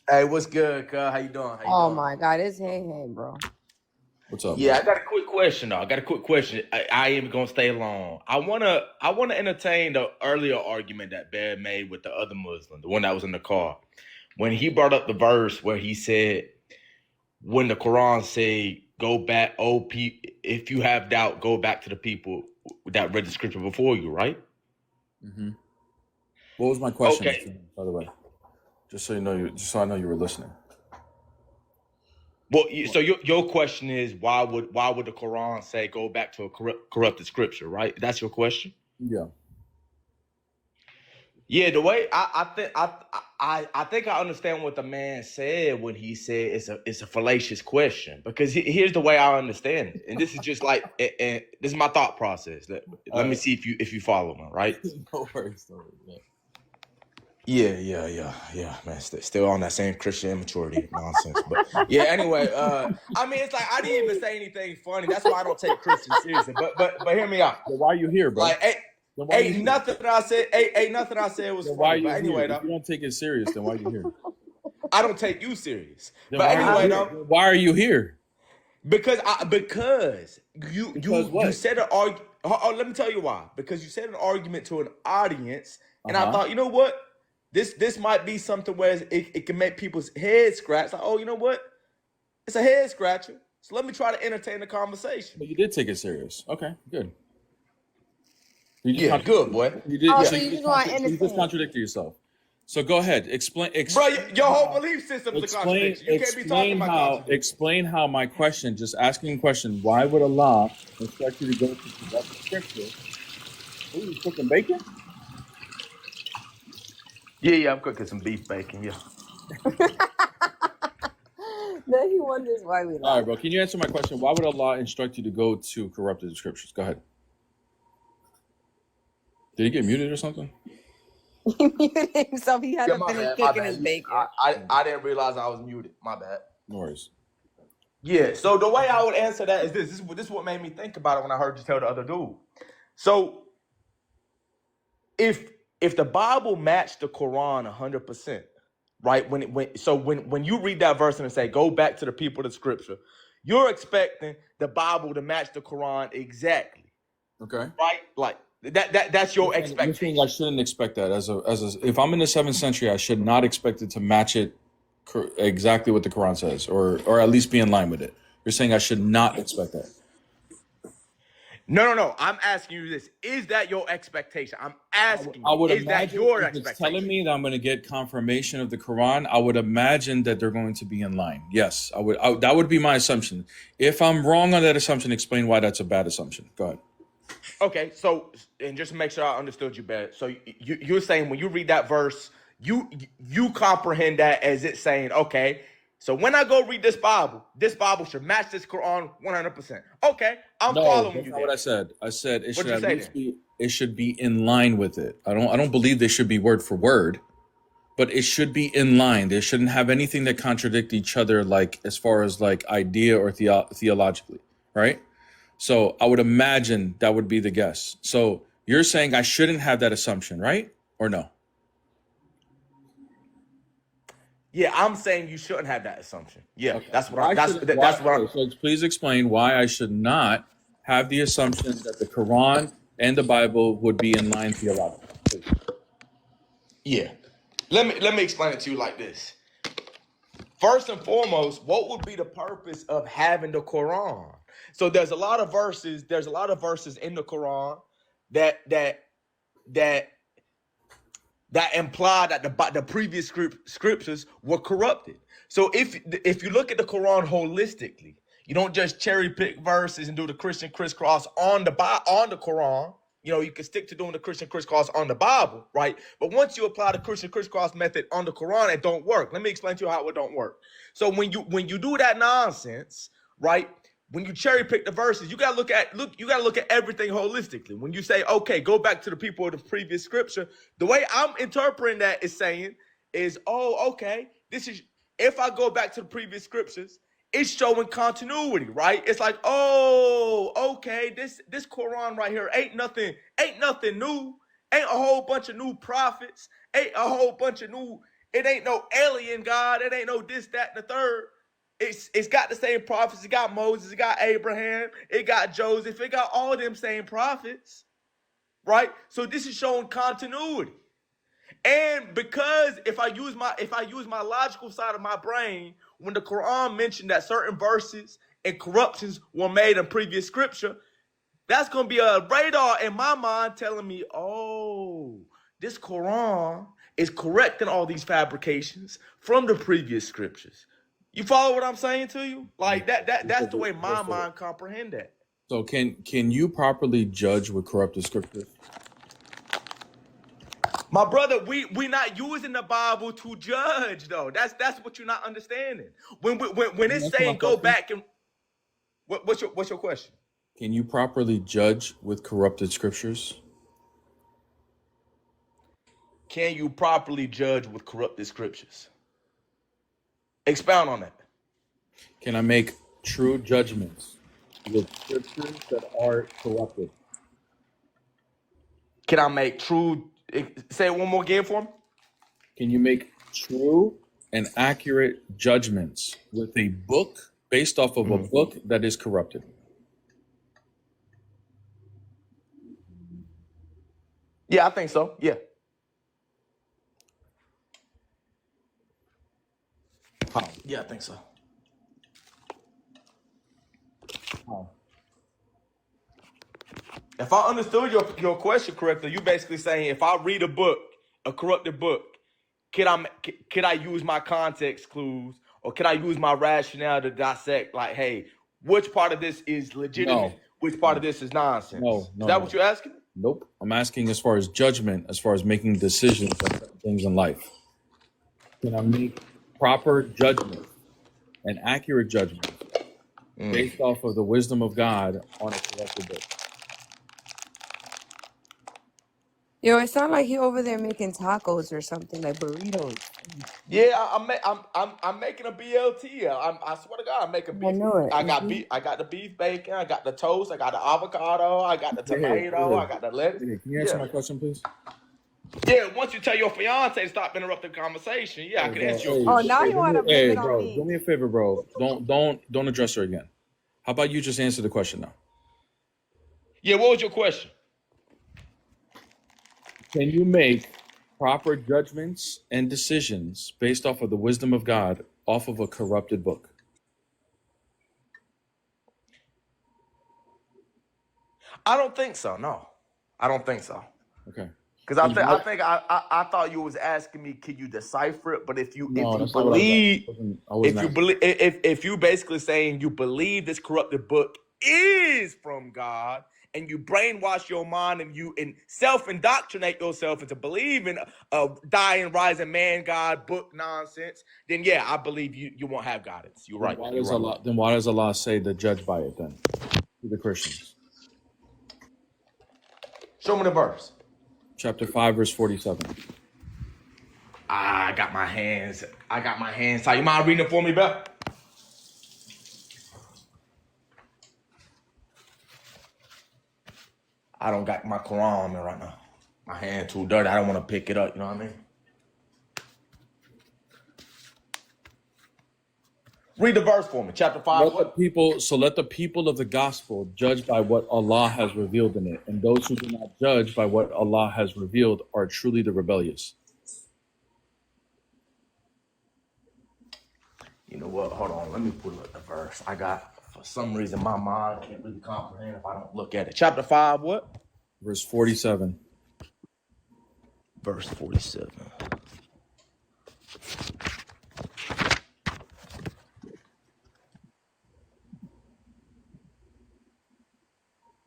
Hey, what's good, cuz? How you doing? How you Oh doing? my God, it's hey, bro. What's up, Yeah, bro? I got a quick question though. I got a quick question. I ain't gonna stay long. I wanna entertain the earlier argument that Bear made with the other Muslim, the one that was in the car, when he brought up the verse where he said, when the Quran say, "Go back, if you have doubt, go back to the people that read the scripture before you," right? Mm-hmm. What was my question, Okay. by the way? Just so you know, just so I know you were listening. Well, so your question is why would the Quran say go back to a corrupted scripture, right? That's your question. Yeah. Yeah, the way I think I understand what the man said when he said it's a fallacious question, because here's the way I understand it, and this is just like and this is my thought process. Let me see if you follow me, right? No worries. Yeah. Yeah, man. Still on that same Christian immaturity nonsense. But yeah, anyway, I mean, it's like I didn't even say anything funny. That's why I don't take Christians seriously. But hear me out. Then why are you here, bro? Like, Then why are you ain't here? nothing I said. Ain't nothing I said was Then why are funny. you But here? anyway, If though, you don't take it serious, then why are you here? I don't take you serious. Then But why are you anyway, here? though, Why are you here? because Because you what? said an argument. Oh, let me tell you why. Because you said an argument to an audience, and I Uh-huh. thought, you know what? This might be something where it can make people's heads scratch. Like, oh, you know what? It's a head scratcher. So let me try to entertain the conversation. But you did take it serious. Okay, good. You just Yeah, good boy. you did. Oh, Yeah, So so you just want to you just innocent. contradicted yourself. So go ahead. Explain. bro, your whole How, belief system is a contradiction. You can't be talking about contradiction. explain how my question, just asking a question, why would Allah instruct you to go to corrupt scripture? What are you cooking bacon? Yeah, I'm cooking some beef bacon. Yeah. Then he wonders why we All right, laugh. bro. Can you answer my question? Why would Allah instruct you to go to corrupted scriptures? Go ahead. Did he get muted or something? He muted himself. He Yeah, hasn't my finished bad. My cooking his bad. bacon. I didn't realize I was muted. My bad. No worries. Yeah. So the way I would answer that is this. This is what made me think about it when I heard you tell the other dude. So if the Bible matched the Quran 100%, right? When you read that verse and say, "Go back to the people of the Scripture," you're expecting the Bible to match the Quran exactly, Okay. right? Like that's your You're expectation. saying I shouldn't expect that if I'm in the 7th century, I should not expect it to match it exactly what the Quran says, or at least be in line with it. You're saying I should not expect that. No. I'm asking you this: is that your expectation? I'm asking I you: would is that imagine your if it's telling expectation? me that I'm going to get confirmation of the Quran, I would imagine that they're going to be in line. Yes, I would. That would be my assumption. If I'm wrong on that assumption, explain why that's a bad assumption. Go ahead. Okay, so and just to make sure I understood you better. So you're saying when you read that verse, you comprehend that as it saying, okay, so when I go read this Bible should match this Quran 100%. Okay, I'm No, following that's you not what I there. said. I said it should What'd you at say least then? be. It should be in line with it. I don't believe they should be word for word, but it should be in line. They shouldn't have anything that contradict each other, like as far as like idea or theologically, right? So I would imagine that would be the guess. So you're saying I shouldn't have that assumption, right? Or no? Yeah, I'm saying you shouldn't have that assumption. Yeah, Okay. that's what Why I'm. should it, That's why? what I'm. Okay, so please explain why I should not have the assumption that the Quran and the Bible would be in line theologically. Please. Yeah, let me explain it to you like this. First and foremost, what would be the purpose of having the Quran? So there's a lot of verses. There's a lot of verses in the Quran that that imply that the previous scriptures were corrupted. So if you look at the Quran holistically, you don't just cherry pick verses and do the Christian crisscross on the Quran. You know, you can stick to doing the Christian crisscross on the Bible, right? But once you apply the Christian crisscross method on the Quran, it don't work. Let me explain to you how it don't work. So when you do that nonsense, right? When you cherry pick the verses, you gotta look at everything holistically. When you say, okay, go back to the people of the previous scripture, the way I'm interpreting that is saying is, oh, okay, this is if I go back to the previous scriptures, it's showing continuity, right? It's like, oh, okay, this Quran right here ain't nothing new. Ain't a whole bunch of new prophets. Ain't a whole bunch of new. It ain't no alien God. It ain't no this, that, and the third. It's got the same prophets. It got Moses. It got Abraham. It got Joseph. It got all them same prophets, right? So this is showing continuity. And because if I use my logical side of my brain, when the Quran mentioned that certain verses and corruptions were made in previous scripture, that's going to be a radar in my mind telling me, oh, this Quran is correcting all these fabrications from the previous scriptures. You follow what I'm saying to you? Like that's the way my mind comprehend that. So can you properly judge with corrupted scriptures? My brother, we not using the Bible to judge though. That's what you're not understanding. When it's saying go back and what's your question? Can you properly judge with corrupted scriptures? Can you properly judge with corrupted scriptures? Expound on that. Can I make true judgments with scriptures that are corrupted? Can I make true? Say it one more again for me. Can you make true and accurate judgments with a book based off of a book that is corrupted? Yeah, I think so. Yeah. How? Yeah, I think so. How? If I understood your question correctly, you basically saying if I read a book, a corrupted book, can I use my context clues or can I use my rationale to dissect like, hey, which part of this is legitimate, which part of this is nonsense? No, Is that what you're asking? Nope. I'm asking as far as judgment, as far as making decisions on certain things in life. Can I make proper judgment and accurate judgment based off of the wisdom of God on a corrupted book? Yo, it sounds like he over there making tacos or something, like burritos. Yeah, I'm making a BLT. I swear to God, I'm making beef. I know it. I got the beef bacon. I got the toast. I got the avocado. I got the tomato. I got the lettuce. Can you answer my question, please? Yeah, once you tell your fiance to stop interrupting the conversation, yeah, I can answer your Oh, question. now you want to blame it on bro, me. do me a favor, bro. Don't address her again. How about you just answer the question now? Yeah, what was your question? Can you make proper judgments and decisions based off of the wisdom of God off of a corrupted book? I don't think so. No, I don't think so. Okay. Because I thought you was asking me, can you decipher it? But if you basically saying you believe this corrupted book is from God, and you brainwash your mind and you self-indoctrinate yourself into believing a dying, rising man, God book nonsense, then yeah, I believe you won't have guidance. You're right. Then why does Allah say to judge by it then to the Christians? Show me the verse. Chapter 5, verse 47. I got my hands tied. You mind reading it for me, Beth? I don't got my Quran on me right now. My hand too dirty. I don't want to pick it up. You know what I mean? Read the verse for me. Chapter 5. Let the people of the gospel judge by what Allah has revealed in it, and those who do not judge by what Allah has revealed are truly the rebellious. You know what? Hold on. Let me pull up the verse. For some reason, my mind can't really comprehend if I don't look at it. Chapter 5, what? Verse 47. Verse 47.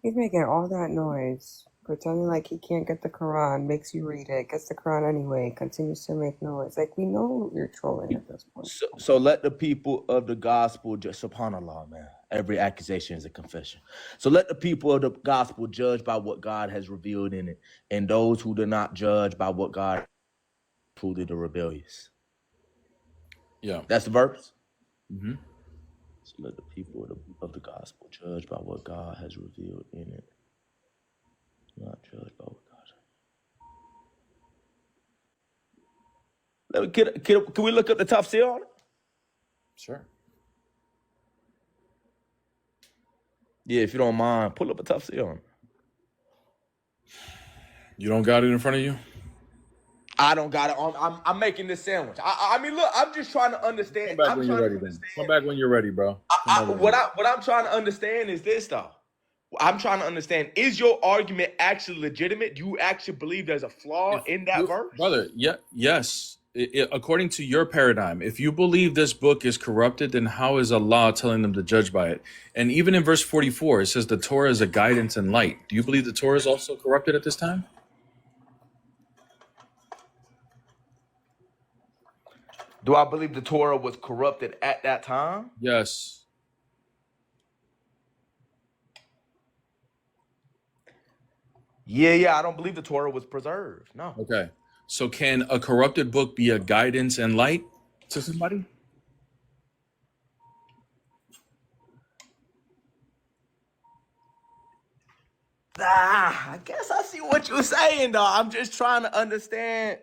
He's making all that noise, pretending like he can't get the Quran, makes you read it, gets the Quran anyway, continues to make noise. Like, we know you're trolling at this point. So let the people of the gospel judge. SubhanAllah, man. Every accusation is a confession. So let the people of the gospel judge by what God has revealed in it, and those who do not judge by what God truly the rebellious. Yeah. That's the verse? Mm-hmm. So let the people of the gospel judge by what God has revealed in it. Not judge by what God. Can we look up the tafsir on it? Sure. Yeah, if you don't mind, pull up a tafsir on it. You don't got it in front of you? I don't got it on. I'm making this sandwich. I mean, look, I'm just trying to understand. Come back I'm when you're trying ready, to then. Come understand. back when you're ready, bro. What I'm trying to understand is this, though. I'm trying to understand, is your argument actually legitimate? Do you actually believe there's a flaw in that verse? Brother, yes. According to your paradigm, if you believe this book is corrupted, then how is Allah telling them to judge by it? And even in verse 44, it says the Torah is a guidance and light. Do you believe the Torah is also corrupted at this time? Do I believe the Torah was corrupted at that time? Yes. Yeah, I don't believe the Torah was preserved. No. Okay. So can a corrupted book be a guidance and light to somebody? I guess I see what you're saying, though. I'm just trying to understand.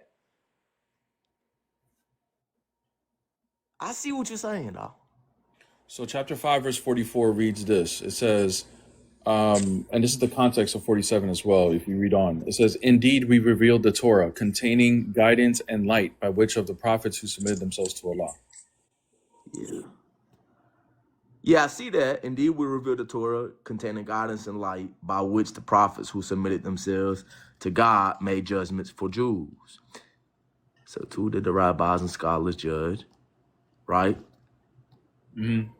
I see what you're saying, though. So chapter 5, verse 44 reads this. It says, and this is the context of 47 as well, if you read on. It says, indeed, we revealed the Torah, containing guidance and light, by which of the prophets who submitted themselves to Allah. Yeah, I see that. Indeed, we revealed the Torah containing guidance and light, by which the prophets who submitted themselves to God made judgments for Jews. So too did the rabbis and scholars judge, right? Mm-hmm.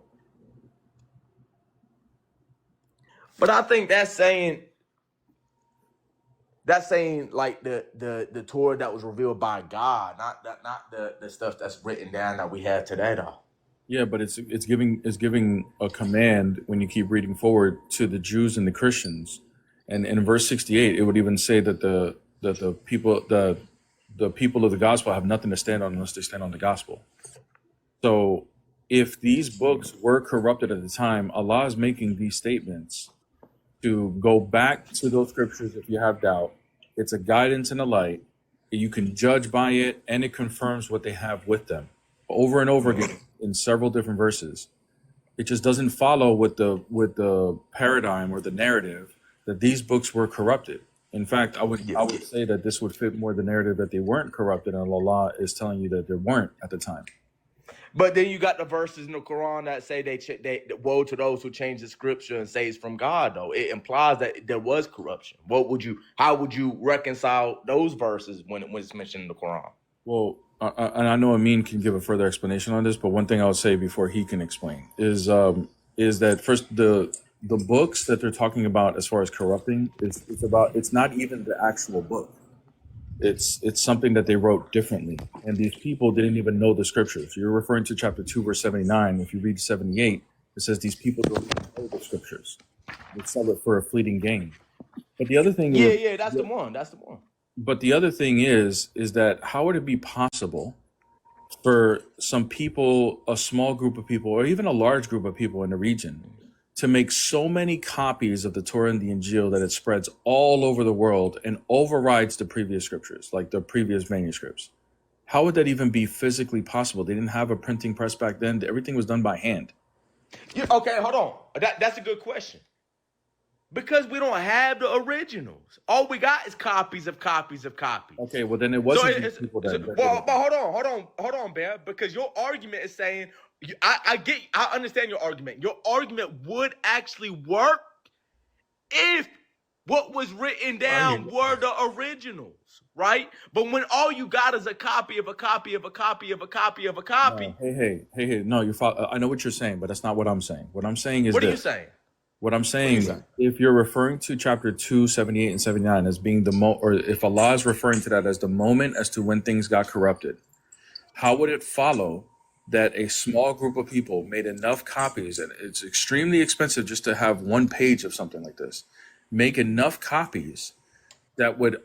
But I think that's saying like the Torah that was revealed by God, not the stuff that's written down that we have today, though. Yeah, but it's giving a command when you keep reading forward to the Jews and the Christians, and in verse 68, it would even say that the people of the gospel have nothing to stand on unless they stand on the gospel. So, if these books were corrupted at the time, Allah is making these statements to go back to those scriptures if you have doubt. It's a guidance and a light. You can judge by it, and it confirms what they have with them over and over again in several different verses. It just doesn't follow with the paradigm or the narrative that these books were corrupted. In fact, I would say that this would fit more the narrative that they weren't corrupted, and Allah is telling you that they weren't at the time. But then you got the verses in the Quran that say they woe to those who change the scripture and say it's from God. Though it implies that there was corruption. How would you reconcile those verses when it's mentioned in the Quran? Well, and I know Amin can give a further explanation on this, but one thing I would say before he can explain is that first the books that they're talking about as far as corrupting it's not even the actual book. It's something that they wrote differently, and these people didn't even know the scriptures. You're referring to chapter 2, verse 79. If you read 78, it says these people don't even know the scriptures. They sell it for a fleeting gain. But the other thing is, that's the one. That's the one. But the other thing is that how would it be possible for some people, a small group of people, or even a large group of people in the region, to make so many copies of the Torah and the Injil that it spreads all over the world and overrides the previous scriptures, like the previous manuscripts? How would that even be physically possible? They didn't have a printing press back then. Everything was done by hand. Okay, hold on. That's a good question. Because we don't have the originals. All we got is copies of copies of copies. Okay, well then it wasn't these people but hold on, Bear. Because your argument is saying, I understand your argument. Your argument would actually work if what was written down were the originals, right? But when all you got is a copy of a copy of a copy of a copy of a copy. Hey. No, I know what you're saying, but that's not what I'm saying. What I'm saying is what are you saying? What I'm saying is, if you're referring to chapter 2, 78, and 79 as being or if Allah is referring to that as the moment as to when things got corrupted, how would it follow that a small group of people made enough copies, and it's extremely expensive just to have one page of something like this, make enough copies that would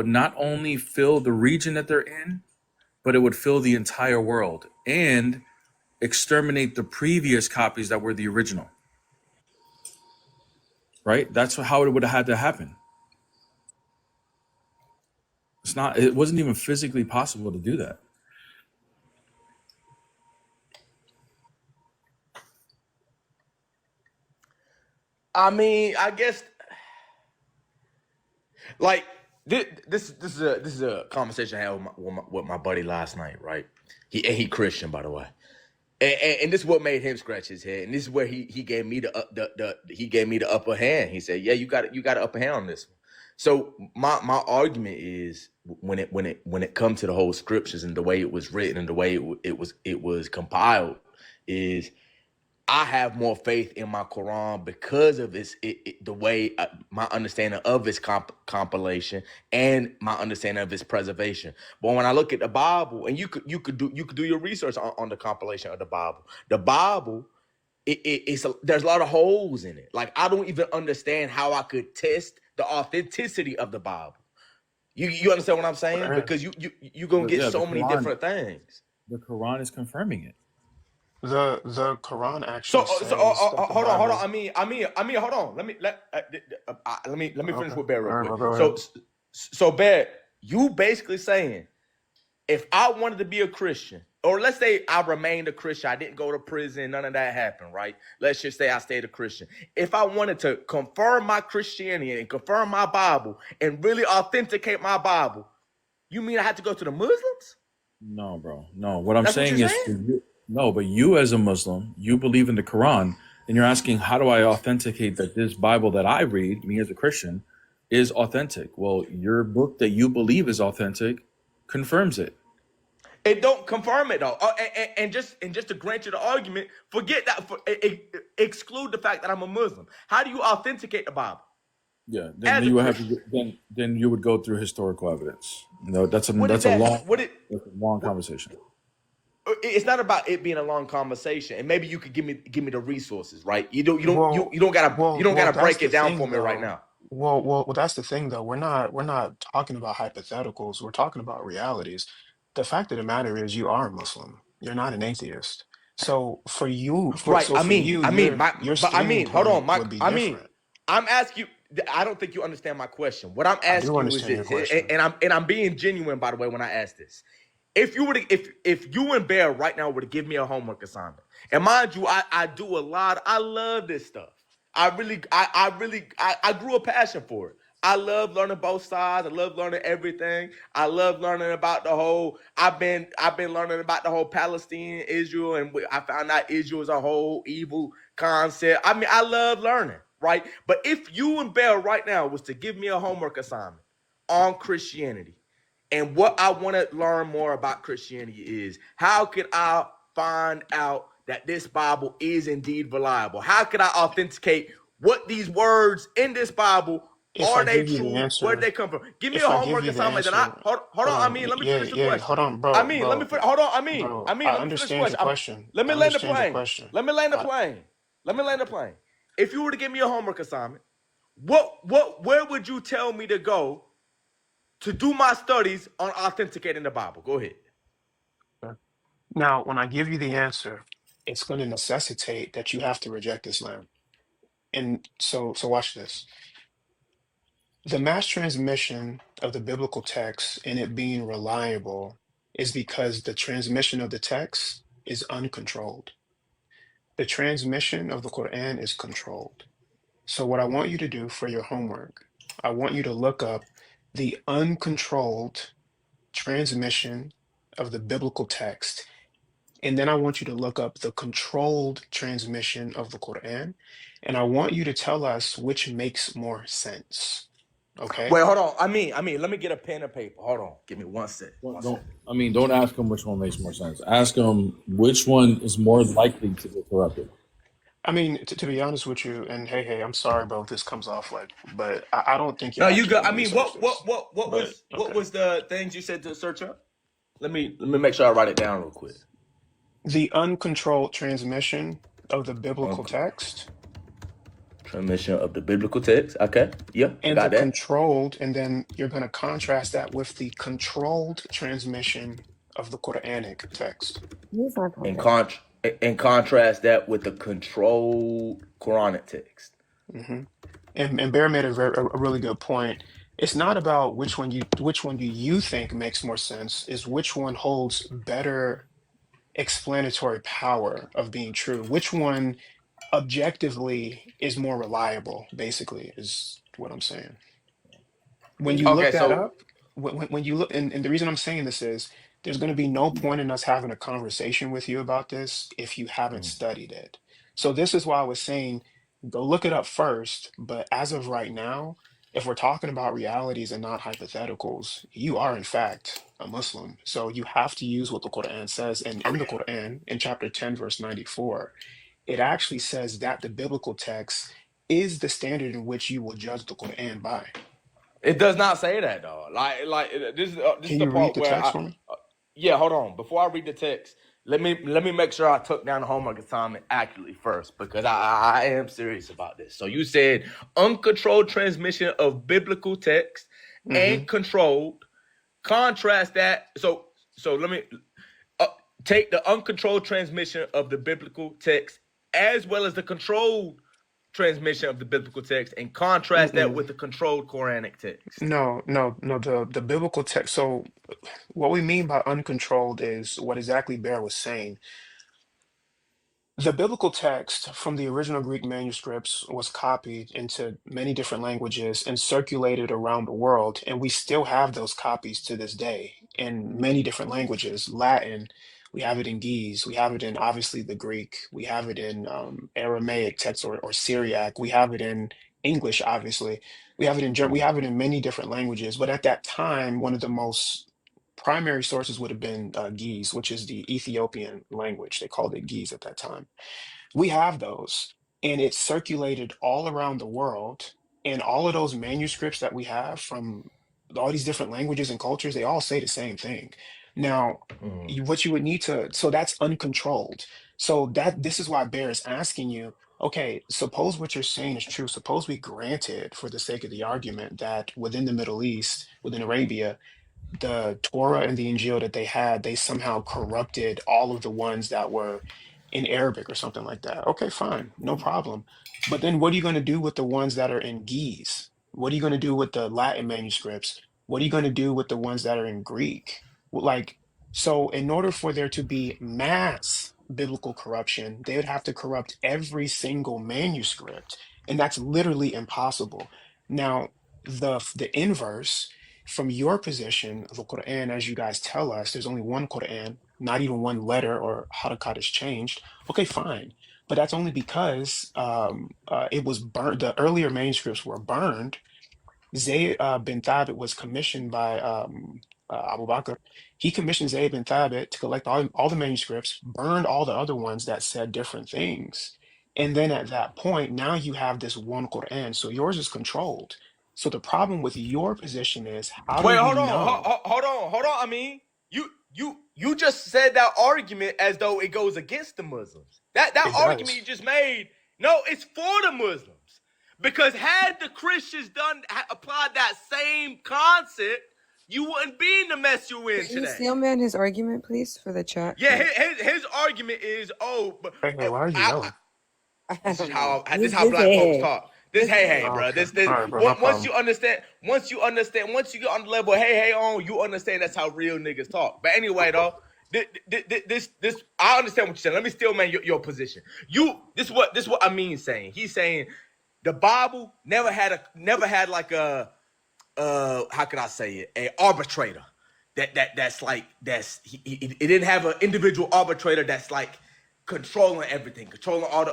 not only fill the region that they're in, but it would fill the entire world and exterminate the previous copies that were the original? Right? That's how it would have had to happen. It wasn't even physically possible to do that. I mean, I guess like this is a conversation I had with my buddy last night, right? He Christian, by the way. And this is what made him scratch his head, and this is where he gave me the upper hand. He said, "Yeah, you got an upper hand on this one." So my argument is when it comes to the whole scriptures and the way it was written and the way it was compiled, is I have more faith in my Quran because of the way my understanding of its compilation and my understanding of its preservation. But when I look at the Bible, and you could do your research on the compilation of the Bible. The Bible, there's a lot of holes in it. Like, I don't even understand how I could test the authenticity of the Bible. You understand what I'm saying? Because you gonna get so many different things. The Quran is confirming it. The Quran So actually says that hold on. Bible. I mean, hold on. Let me finish Okay. with Bear All real right, quick. bro, go ahead. So Bear, you basically saying, if I wanted to be a Christian, or let's say I remained a Christian, I didn't go to prison, none of that happened, right? Let's just say I stayed a Christian. If I wanted to confirm my Christianity and confirm my Bible and really authenticate my Bible, you mean I had to go to the Muslims? No, bro. No. What I'm That's what saying you're is, saying? no, but you as a Muslim, you believe in the Quran, and you're asking, how do I authenticate that this Bible that I read, me as a Christian, is authentic? Well, your book that you believe is authentic confirms it. It don't confirm it though. And just to grant you the argument, forget that. Exclude the fact that I'm a Muslim. How do you authenticate the Bible? Yeah, As then a you would have Christian. to, then you would go through historical evidence. No, that's a What is that's a that? long conversation. It's not about it being a long conversation, and maybe you could give me the resources, right? You don't Well, gotta that's break the it down for thing, me right though. now. Well, that's the thing, though. We're not talking about hypotheticals. We're talking about realities. The fact of the matter is, you are a Muslim. You're not an atheist. So for you, Right. your But I standing mean, hold on, point would be different. I'm asking you. I don't think you understand my question. What I'm I do asking you is understand your this, question. and I'm being genuine, by the way, when I ask this. If you were to, if you and Bear right now were to give me a homework assignment, and mind you, I do a lot. I love this stuff. I grew a passion for it. I love learning both sides. I love learning everything. I love learning about the whole. I've been learning about the whole Palestine, Israel, and I found out Israel is a whole evil concept. I mean, I love learning, right? But if you and Bear right now was to give me a homework assignment on Christianity, and what I want to learn more about Christianity is, how could I find out that this Bible is indeed reliable? How could I authenticate what these words in this Bible, If are I they give you the true? Where did answer, they come from? Give me a if I give homework you the assignment that I answer, hold hold on. I on. mean, let me Yeah, finish the yeah, question. hold on, I bro, mean, let me bro, hold on. bro. I Let me finish the understand your question. question. Let me I land the understand your plane. question. Let me land the I, plane. Let me land the plane. If you were to give me a homework assignment, where would you tell me to go to do my studies on authenticating the Bible? Go ahead. Now, when I give you the answer, it's going to necessitate that you have to reject Islam. And so watch this. The mass transmission of the biblical text and it being reliable is because the transmission of the text is uncontrolled. The transmission of the Quran is controlled. So, what I want you to do for your homework, I want you to look up the uncontrolled transmission of the biblical text. And then I want you to look up the controlled transmission of the Quran. And I want you to tell us which makes more sense. Okay? Wait, hold on. Let me get a pen and paper. Hold on. Give me one sec. Don't ask them which one makes more sense. Ask them which one is more likely to get corrupted. I mean, to be honest with you, and hey, I'm sorry, bro, if this comes off like, but I don't think you No, you actually got. want I to mean, research this. But what okay. was the things you said to search up? Let me make sure I write it down real quick. The uncontrolled transmission of the biblical Uncle. text Transmission of the biblical text. Okay. Yeah, I and the got that. controlled, and then you're going to contrast that with the controlled transmission of the Quranic text. He's not In going con in contrast that with the controlled Quranic text. hmm And Bear made a really good point. It's not about which one do you think makes more sense, is which one holds better explanatory power of being true. Which one objectively is more reliable, basically, is what I'm saying. When you Okay, look that so up, when you look, and the reason I'm saying this is there's going to be no point in us having a conversation with you about this if you haven't studied it. So this is why I was saying go look it up first. But as of right now, if we're talking about realities and not hypotheticals, you are in fact a Muslim. So you have to use what the Quran says. And in the Quran, in chapter 10, verse 94, it actually says that the biblical text is the standard in which you will judge the Quran by. it does not say that though. This is Can the you read part the where text for me? yeah, hold on. Before I read the text, let me make sure I took down the homework assignment accurately first because I am serious about this. So you said uncontrolled transmission of biblical text Hmm. and controlled. Contrast that. So let me uh, take the uncontrolled transmission of the biblical text as well as the controlled transmission of the biblical text and contrast that with Mm-mm. the controlled Quranic text. No, no, no. The biblical text. So, what we mean by uncontrolled is what exactly Bear was saying. The biblical text from the original Greek manuscripts was copied into many different languages and circulated around the world, and we still have those copies to this day in many different languages. Latin, we have it in Ge'ez, we have it in obviously the Greek, we have it in Aramaic text or Syriac, we have it in English, obviously, we have it in German, we have it in many different languages. But at that time, one of the most primary sources would have been Ge'ez, which is the Ethiopian language. They called it Ge'ez at that time. We have those, and it's circulated all around the world. And all of those manuscripts that we have from all these different languages and cultures, they all say the same thing. Now, what you would need to, so that's uncontrolled. So that this is why Bear is asking you, okay, suppose what you're saying is true. Suppose we granted, for the sake of the argument, that within the Middle East, within Arabia, the Torah and the Injil that they had, they somehow corrupted all of the ones that were in Arabic or something like that. Okay, fine, no problem. But then what are you going to do with the ones that are in Ge'ez? What are you going to do with the Latin manuscripts? What are you going to do with the ones that are in Greek? Like, so in order for there to be mass biblical corruption, they would have to corrupt every single manuscript, and that's literally impossible. Now, the inverse from your position, the Quran, as you guys tell us, there's only one Quran, not even one letter or harakat is changed. Okay, fine. But that's only because it was burned. The earlier manuscripts were burned. Zayd bin Thabit was commissioned by Abu Bakr. He commissioned Zayd bin Thabit to collect all the manuscripts, burned all the other ones that said different things. And then at that point, now you have this one Quran. So yours is controlled. So the problem with your position is how do Wait, we hold on, know? hold on. I mean, you just said that argument as though it goes against the Muslims. That It argument does. you just made, no, it's for the Muslims. Because had the Christians applied that same concept, you wouldn't be in the mess you're in Can you today. steel man his argument, please, for the chat? Yeah, his argument is, oh, but Hey, hey, why are you I, yelling? I this is don't know. how Just, black folks hey, talk. This just hey hey, hey. bro. Okay. This All right, bro. No once problem. you understand, once you get on the level hey hey on, you understand that's how real niggas talk. But anyway, though, this I understand what you're saying. Let me still man your position. This what I mean saying. He's saying the Bible never had like a how can I say it, a arbitrator it didn't have an individual arbitrator that's like controlling everything, controlling all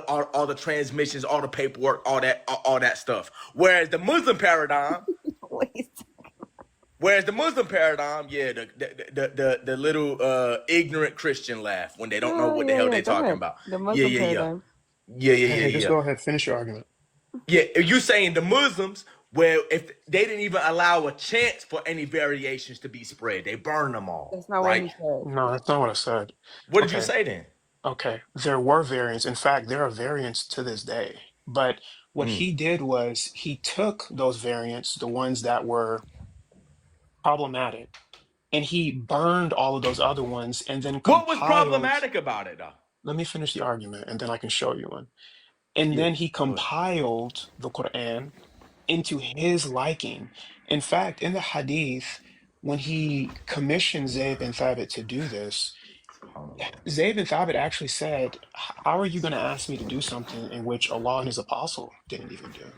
the transmissions, all the paperwork, all that stuff. Wait. Whereas the Muslim paradigm, yeah, the little ignorant Christian laugh when they don't know Oh, what the yeah, hell yeah. they Go talking ahead. about. The Yeah, Muslim yeah, yeah, paradigm. yeah, yeah, Hey, yeah, hey, just yeah. go ahead. Finish your argument. Yeah, you saying the Muslims, where if they didn't even allow a chance for any variations to be spread, they burn them all, That's not what right? he said. No, that's not what I said. What did you Okay. say then? Okay, there were variants. In fact, there are variants to this day. But what Mm. he did was he took those variants, the ones that were problematic, and he burned all of those other ones and then What was compiled. problematic about it, though? Let me finish the argument and then I can show you one. And Yeah, then he go ahead. compiled the Quran into his liking. In fact, in the Hadith, when he commissioned Zayd bin Thabit to do this, Zayd bin Thabit actually said, how are you going to ask me to do something in which Allah and his apostle didn't even do?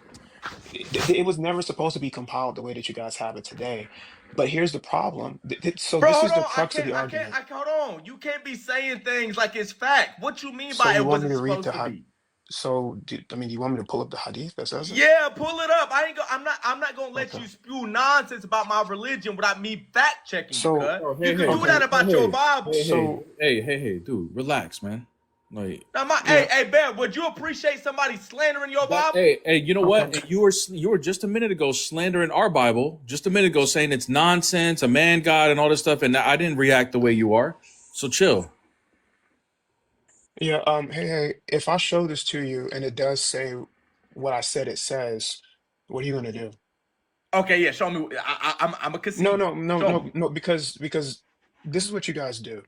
It was never supposed to be compiled the way that you guys have it today. But here's the problem. So Bro, this hold is the on. crux of the argument. Hold on. You can't be saying things like it's fact. What you mean So by you it want me wasn't to read supposed the to hadith? be? So, do you want me to pull up the hadith that says it? Yeah, pull it up. I'm not gonna let Okay. you spew nonsense about my religion without me fact checking you, So, cuz. Oh, You hey, can hey, do that okay. about your Bible. So, hey, dude, relax, man. Like, Now, yeah, hey, Bear, would you appreciate somebody slandering your but Bible? hey, you know okay. what? You were just a minute ago slandering our Bible, just a minute ago saying it's nonsense, a man God, and all this stuff, and I didn't react the way you are. So chill. Yeah, hey, if I show this to you and it does say what I said it says, what are you gonna do? Okay, yeah, show me. I'm a No, concede. no, no, Show no, me. no, because this is what you guys do.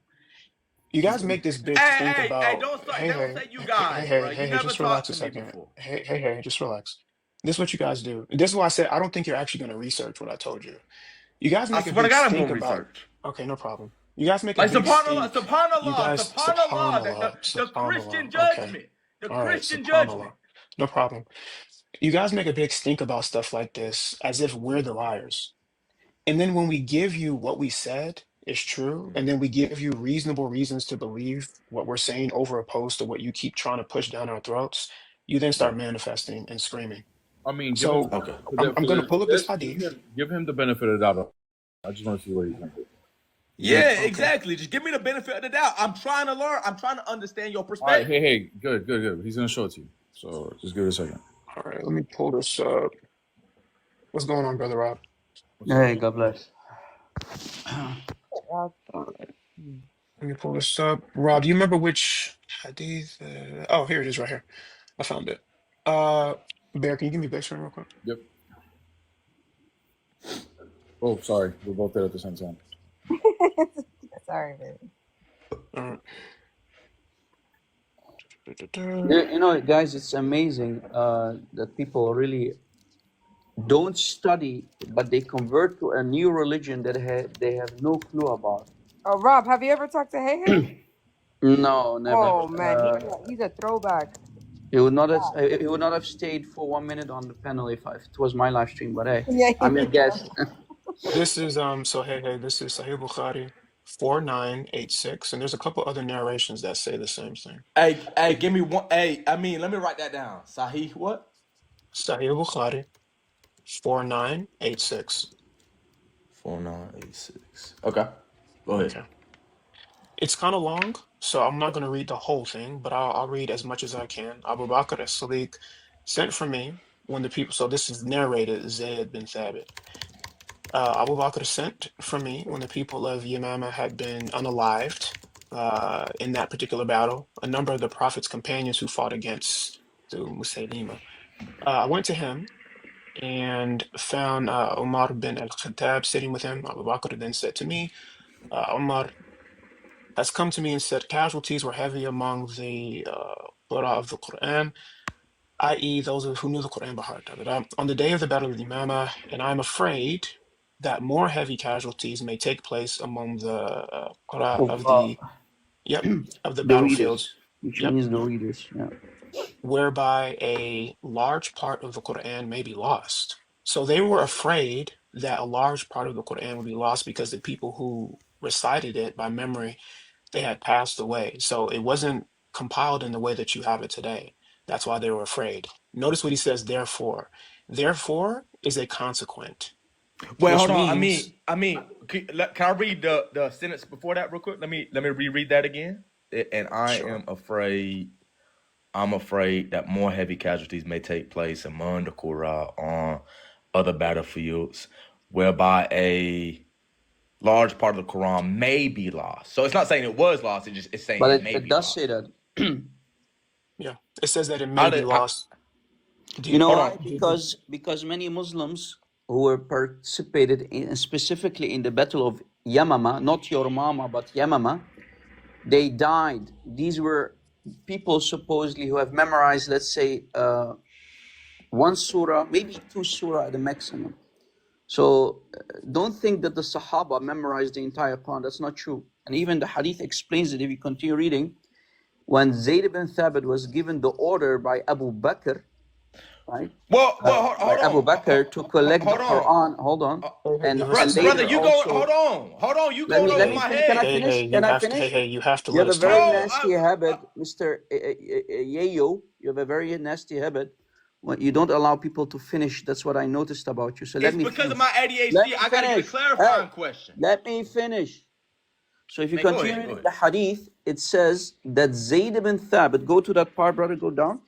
You guys make this big stink Hey, about, don't say you guys, bro. You never just talked relax a to me second. before. Hey, just relax. This is what you guys do. This is why I said I don't think you're actually gonna research what I told you. You guys I make a swear to big God, I'm stink doing about, research. okay, no problem. You guys make a Like big subhanallah, stink. You subhanallah, guys, subhanallah, the subhanallah. Christian Okay. judgment, the All right, Christian judgment. subhanallah. No problem. You guys make a big stink about stuff like this as if we're the liars. And then when we give you what we said is true, and then we give you reasonable reasons to believe what we're saying over opposed to what you keep trying to push down our throats, you then start manifesting and screaming. I mean, give him So Okay. I'm going to pull up this give hadith. him the benefit of the doubt. I just want to see what he's gonna do. Yeah, Okay. exactly. Just give me the benefit of the doubt. I'm trying to learn. I'm trying to understand your All right, perspective. hey, good. He's gonna show it to you. So just give it a second. All right, let me pull this up. What's going on, Brother Rob? What's up? Hey, God bless. All right, let me pull this up. Rob, do you remember which hadith? Oh, here it is right here. I found it. Bear, can you give me a big screen real quick? Yep. Oh, sorry, we're both there at the same time. Sorry, baby. All right. You know, guys, it's amazing that people really don't study, but they convert to a new religion that they have no clue about. Oh, Rob, have you ever talked to Hey Hey? No, never. Oh man, he's a throwback. He would not have stayed for 1 minute on the panel if it was my live stream. But hey, Yeah, I'm your guest. This is so hey, this is Sahih Bukhari 4986, and there's a couple other narrations that say the same thing. Hey, give me one. Hey, let me write that down. Sahih, what? Sahih Bukhari 4986. 4986. Okay, go ahead. Okay. It's kind of long, so I'm not going to read the whole thing, but I'll read as much as I can. Abu Bakr as-Siddiq sent for me when the people, so this is narrated Zayd bin Thabit. Abu Bakr sent for me when the people of Yamama had been unalived in that particular battle. A number of the Prophet's companions who fought against the Musaylima. I went to him and found Umar bin al-Khattab sitting with him. Abu Bakr then said to me, Umar has come to me and said casualties were heavy among the Qur'an of the Quran, i.e., those who knew the Quran by heart. On the day of the Battle of Imama, and I'm afraid that more heavy casualties may take place among the Qur'an of the of the The battlefields, readers, which means the readers. Yeah. whereby a large part of the Quran may be lost. So they were afraid that a large part of the Quran would be lost because the people who recited it by memory, they had passed away. So it wasn't compiled in the way that you have it today. That's why they were afraid. Notice what he says, therefore. Therefore is a consequent, Wait, which hold on. means, Can I read the sentence before that real quick? Let me reread that again. And sure. I'm afraid that more heavy casualties may take place among the Qur'an on other battlefields, whereby a large part of the Quran may be lost. So it's not saying it was lost. It's saying But it may it be does lost. say that. Yeah, it says that it How may be did I, lost. You know hold why? on? Because many Muslims who were participated in, specifically in the Battle of Yamama, not your mama, but Yamama, they died. These were people supposedly who have memorized, let's say, one surah, maybe two surah at the maximum. So don't think that the Sahaba memorized the entire Quran. That's not true. And even the hadith explains it if you continue reading. When Zayd ibn Thabit was given the order by Abu Bakr, right? Well, By Abu Bakr to collect the hold on. Quran. Hold on. Hey, And listen, Brother, later you go. also, Hold on. You let going me over let me my finish. Can I head. finish? you Can I have to, finish? you have to You let have a us very talk. No, nasty habit, Mr. Yayo. You have a very nasty habit when you don't allow people to finish. That's what I noticed about you. So let it's me because of finish. my Let ADHD. me I got to get a finish. Hey, clarifying question. let me finish. So if you Man, go continue ahead. Go reading ahead. the hadith, it says that Zayd ibn Thabit, go to that part, brother, go down,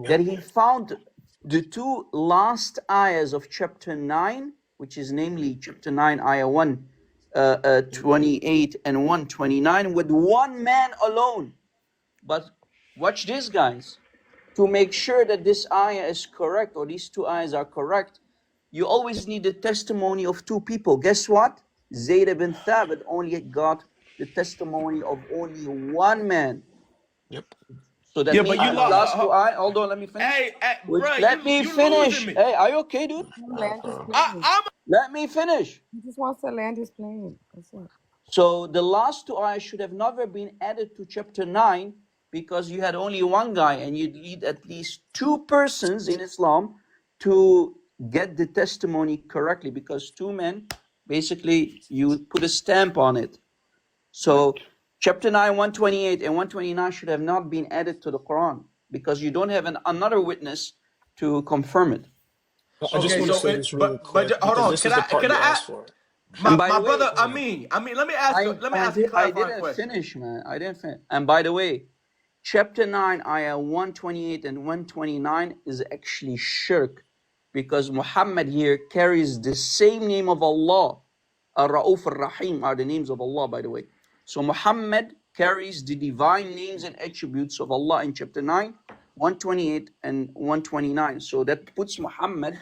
Yep. that he found the two last ayahs of chapter 9, which is namely chapter 9, ayah 128 and 129, with one man alone. But watch this, guys. To make sure that this ayah is correct, or these two ayahs are correct, you always need the testimony of two people. Guess what? Zayd ibn Thabit only got the testimony of only one man. Yep. So that Yeah, but means you the lost. last two ayahs, hold on, let me finish. Hey, Which, bro, let me you losing finish. me. Hey, are you okay, dude? Land his Bro. plane. Let me finish. He just wants to land his plane. That's it. So the last two ayahs should have never been added to chapter 9 because you had only one guy and you need at least two persons in Islam to get the testimony correctly, because two men, basically, you put a stamp on it. So chapter 9, 128 and 129 should have not been added to the Quran because you don't have another witness to confirm it. I just Okay, want to so say this really quick hold because on. this is the part Can you I asked ask for. And by my the way, brother? I mean, let me ask you a I clarifying didn't question. finish, man. I didn't finish. And by the way, chapter 9, ayah 128 and 129 is actually shirk because Muhammad here carries the same name of Allah. Ar-Ra'uf Ar-Rahim are the names of Allah, by the way. So Muhammad carries the divine names and attributes of Allah in chapter 9, 128 and 129. So that puts Muhammad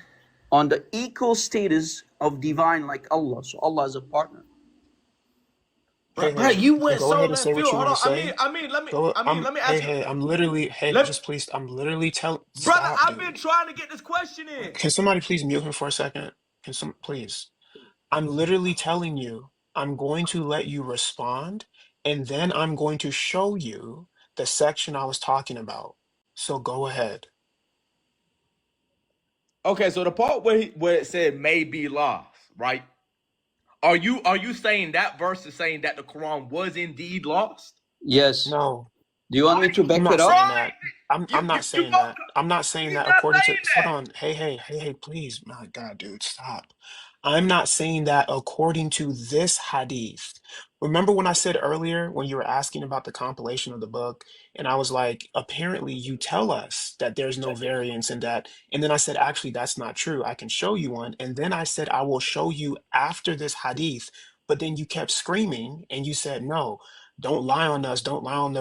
on the equal status of divine like Allah. So Allah is a partner. Bro, you went Go so ahead and say left what field. you Hold want on. to say. Let me ask you. I'm literally, Let just please, I'm literally brother, stop, I've been dude. trying to get this question in. Can somebody please mute him for a second? Please? I'm literally telling you, I'm going to let you respond, and then I'm going to show you the section I was talking about. So go ahead. Okay, so the part where it said may be lost, right? Are you saying that verse is saying that the Quran was indeed lost? Yes. No. Do you want me to I'm back not it up? saying Right. that. I'm not You saying won't. that. I'm not saying He's that not according to, saying hold that. on. Hey, please. My God, dude, stop. I'm not saying that according to this hadith. Remember when I said earlier when you were asking about the compilation of the book, and I was like, apparently you tell us that there's no variance in that. And then I said, actually, that's not true. I can show you one. And then I said, I will show you after this hadith. But then you kept screaming and you said, no. Don't lie on us. Don't lie on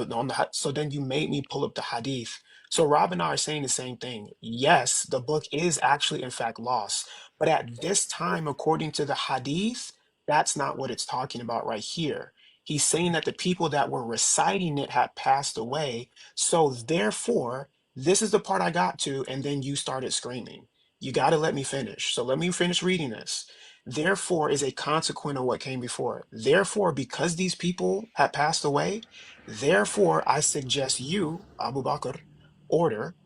So then you made me pull up the hadith. So Rob and I are saying the same thing. Yes, the book is actually in fact lost, but at this time, according to the hadith, that's not what it's talking about right here. He's saying that the people that were reciting it had passed away. So therefore, this is the part I got to, and then you started screaming. You got to let me finish. So let me finish reading this. Therefore is a consequence of what came before. Therefore, because these people had passed away, therefore I suggest you, Abu Bakr, order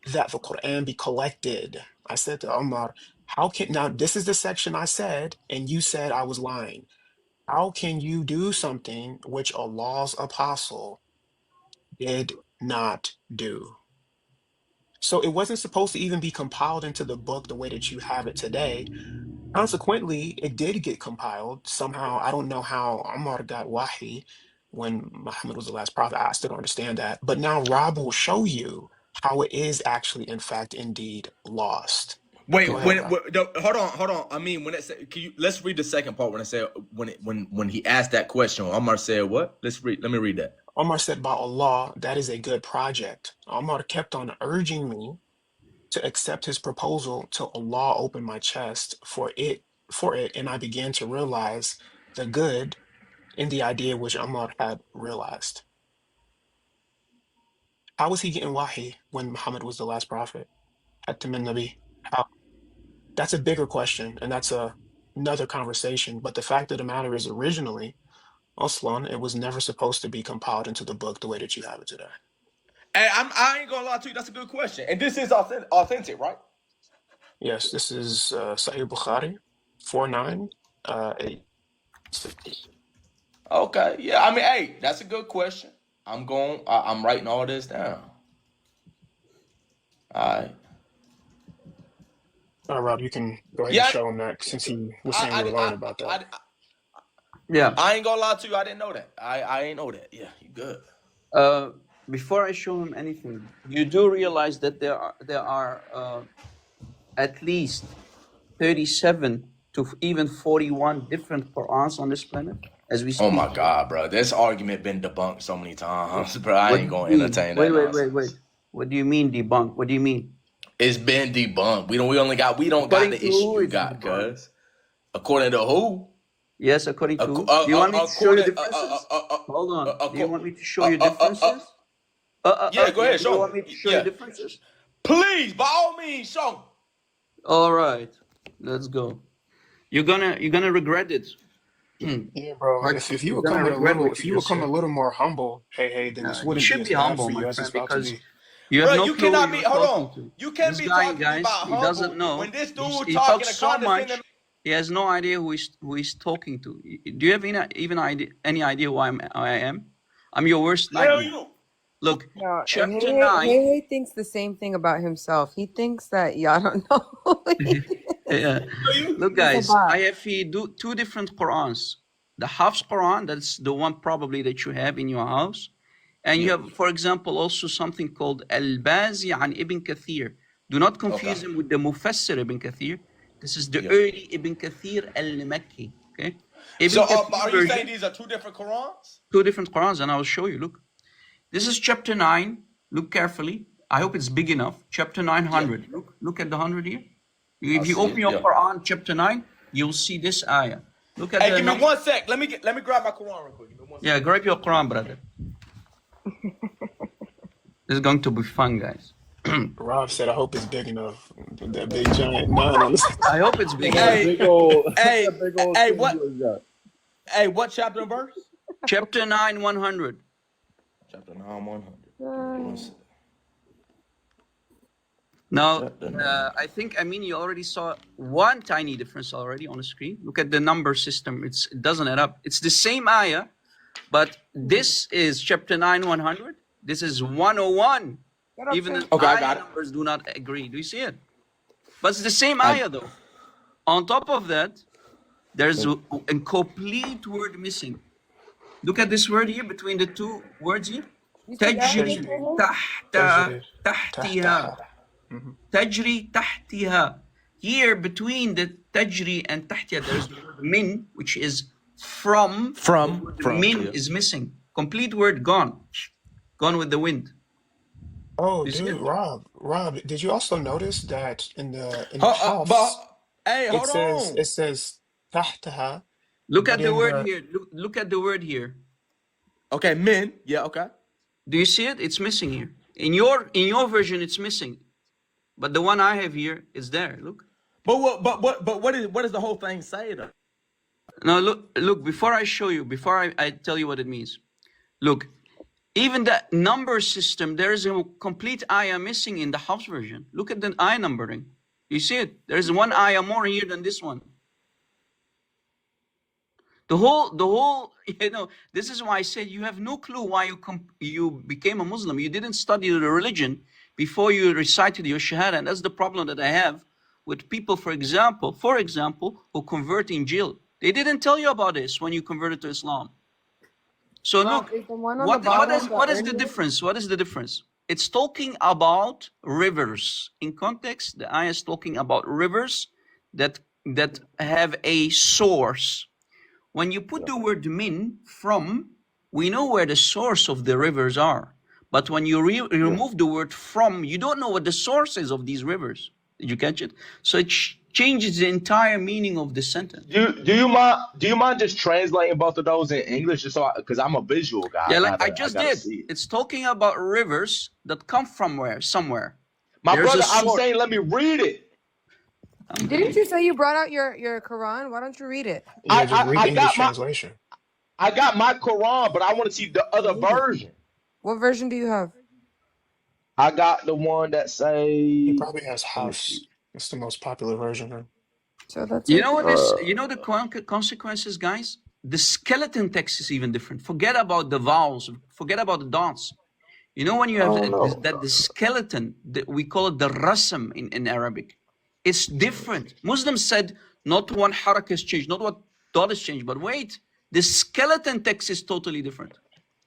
that the Quran be collected. I said to Umar, how can, now this is the section I said, and you said I was lying. How can you do something which Allah's apostle did not do? So it wasn't supposed to even be compiled into the book the way that you have it today. Consequently, it did get compiled somehow. I don't know how Umar got Wahi when Muhammad was the last prophet. I still don't understand that. But now Rob will show you how it is actually, in fact, indeed lost. Go Wait, ahead, Rob. hold on. I mean, when it said, let's read the second part when it said when he asked that question. Omar said what? Let me read that. Omar said, by Allah, that is a good project. Omar kept on urging me to accept his proposal till Allah opened my chest for it, and I began to realize the good in the idea which Umar had realized. How was he getting wahi when Muhammad was the last prophet? Hatim Nabi. How? That's a bigger question, and that's another conversation. But the fact of the matter is, originally, Aslan, it was never supposed to be compiled into the book the way that you have it today. Hey, I ain't gonna lie to you. That's a good question. And this is authentic, right? Yes, this is Sahih Bukhari, 4980. Okay. Yeah. I mean, hey, that's a good question. I'm writing all this down. All right. Rob, you can go ahead and Yeah. show him that since he was saying we were learning about that. Yeah. I ain't gonna lie to you. I didn't know that. I ain't know that. Yeah. You good? Before I show him anything, you do realize that there are at least 37 to even 41 different Qurans on this planet as we speak. Oh my God, bro. This argument been debunked so many times, bro. I ain't gonna entertain that. Wait. What do you mean debunk? What do you mean? It's been debunked. We don't got the issue you got, cuz. According to who? Yes, according to who? Do you want me to show you differences? Hold on. Do you want me to show you differences? Yeah, go ahead. Do you want me to show you differences? Please, by all means, show me. All right, let's go. You're gonna regret it. Yeah, bro. If you would come a little more humble, hey, then this wouldn't be as bad for you as it's about to be. You have Bro, no you clue cannot who be. you're Hold talking on. to. You can't This be guy, talking guys, about he humble doesn't know. when this dude He talking talks a so much. condescending. He has no idea who he's talking to. Do you have any idea who I am? I'm your worst Hell, nightmare. you. Look, No, chapter 9. Hey thinks the same thing about himself. He thinks that y'all don't know. Yeah. Look, guys, I have here two different Qurans. The Hafs Quran, that's the one probably that you have in your house. And you have, for example, also something called Al-Bazi an Ibn Kathir. Do not confuse him with the Mufassir Ibn Kathir. This is the early Ibn Kathir al-Makki. Okay? So, are you saying these are two different Qurans? Two different Qurans, and I will show you. Look. This is chapter 9. Look carefully. I hope it's big enough. Chapter 900. Yeah. Look at the 100 here. If you open your Quran, chapter 9, you'll see this ayah. Look at give me 1 sec. Let me grab my Quran real quick. Yeah, grab your Quran, brother. This is going to be fun, guys. Rob said, I hope it's big enough. That big giant 9 on the side. I hope it's big enough. What chapter and verse? Chapter 9, 100. Chapter 9, 100. Now, I think, you already saw one tiny difference already on the screen. Look at the number system. It doesn't add up. It's the same ayah, but this is chapter 9, 100. This is 101. Even the ayah numbers do not agree. Do you see it? But it's the same ayah, though. On top of that, there's a complete word missing. Look at this word here, between the two words here. تجري تحتها. تجري تحتها. Here, between the tajri and tahtiha, there's the word min, which is from. Min is missing. Complete word gone. Gone with the wind. Oh, dude, Rob, did you also notice that in the Hafs, it says tahtaha. Look at the word here. Look at the word here. Okay, min. Yeah, okay. Do you see it? It's missing here. In your version, it's missing. But the one I have here is there. Look. But what does the whole thing say though? Now look. Before I show you, before I tell you what it means, look. Even the number system, there is a complete ayah missing in the Hafs version. Look at the ayah numbering. You see it? There is one ayah more here than this one. The whole. This is why I said you have no clue why you became a Muslim. You didn't study the religion before you recited your shahada, and that's the problem that I have with people. For example, who convert in jail. They didn't tell you about this when you converted to Islam. So look, what is the difference? What is the difference? It's talking about rivers. In context, the ayah is talking about rivers that have a source. When you put the word min, from, we know where the source of the rivers are. But when you remove the word from, you don't know what the source is of these rivers. Did you catch it? So it changes the entire meaning of the sentence. Do you mind just translating both of those in English, just so because I'm a visual guy? Yeah, I just did. It's talking about rivers that come from somewhere. My brother, I'm saying, let me read it. Didn't you say you brought out your Quran? Why don't you read it? Yeah, just read the English translation. I got my Quran, but I want to see the other version. What version do you have? I got the one that He say, probably has let me see. Hafs. It's the most popular version. Huh? So that's You know what is? Uh, You know the consequences, guys. The skeleton text is even different. Forget about the vowels. Forget about the dots. You know when you have oh no. the skeleton, we call it the rasm in Arabic. It's different. Muslims said not one harak is changed, not what dot is changed, but wait, the skeleton text is totally different.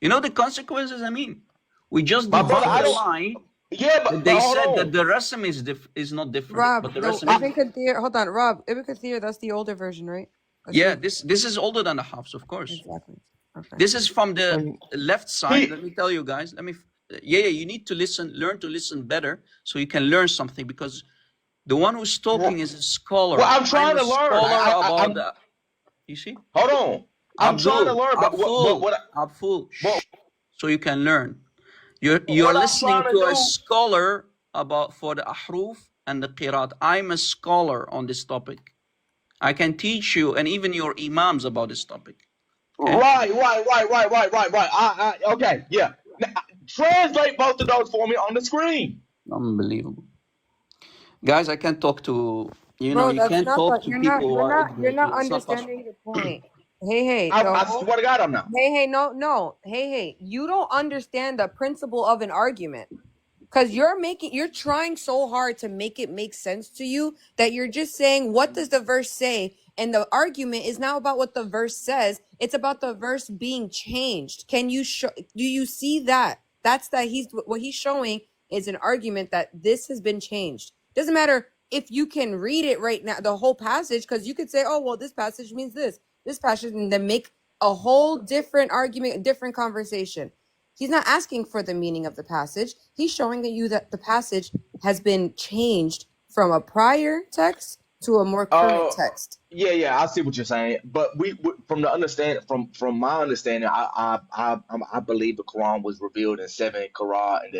You know the consequences? I mean, we just My brother, I debunked a don't. lie Yeah, that but they hold said that on. the rasm is not different, Rob, but the the rasm is Ibn different. Kathir. Hold on, Rob. Ibn Kathir. That's the older version, right? That's Yeah, the this is older than the Hafs, of course. exactly. Okay. This is from the And left side. He, Let me tell you guys. Yeah, you need to listen, learn to listen better so you can learn something because the one who's well, talking is a scholar. I'm I'm trying a to learn. scholar about I'm. the, you see? Hold on. I'm trying to Abdul, learn, but Abdul, Abdul, what, shh, so you can learn. You're what I'm listening trying to to a do? scholar about for the Ahruf and the Qirat. I'm a scholar on this topic. I can teach you and even your imams about this topic. Okay? Right. Okay, yeah. Now, translate both of those for me on the screen. Unbelievable. Guys, I can't talk to, Bro, you that's can't not the talk to people who are you're ignorant. not It's not possible. understanding the point. Hey, the I whole swear to God, I'm not. no. Hey, you don't understand the principle of an argument. Because you're trying so hard to make it make sense to you that you're just saying, what does the verse say? And the argument is not about what the verse says. It's about the verse being changed. Can you show, do you see that? That's that what he's showing is an argument that this has been changed. Doesn't matter if you can read it right now, the whole passage, because you could say, oh, well, this passage means this passage, and then make a whole different argument, a different conversation. He's not asking for the meaning of the passage. He's showing you that the passage has been changed from a prior text to a more current Uh, text. yeah, I see what you're saying. But from the understand, from my understanding, I believe the Quran was revealed in 7 Quran, and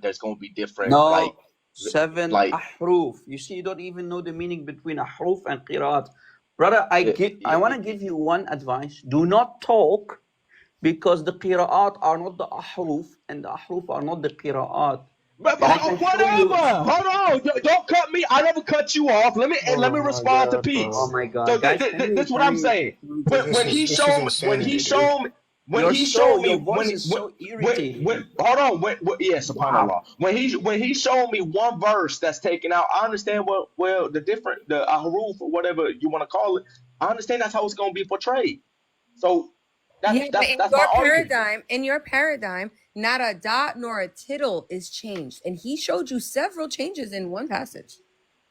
there's going to be different, No, 7 like, Ahruf. You see, you don't even know the meaning between Ahruf and Qiraat. Brother, I want to give you one advice. Do not talk because the Qiraat are not the Ahruf and the Ahruf are not the Qiraat. but And I can show whatever. you. Hold on, don't cut me. I never cut you off. Let me oh my respond to God, Oh peace. bro. my So God, guys, this is what I'm saying. When he This is showed insanity, dude. your voice is so irritating. hold on yeah, subhanallah, when he showed me one verse that's taken out, I understand the ahruf or whatever you want to call it. I understand that's how it's going to be portrayed. So Yeah, but that's my argument. in your paradigm, not a dot nor a tittle is changed. And he showed you several changes in one passage.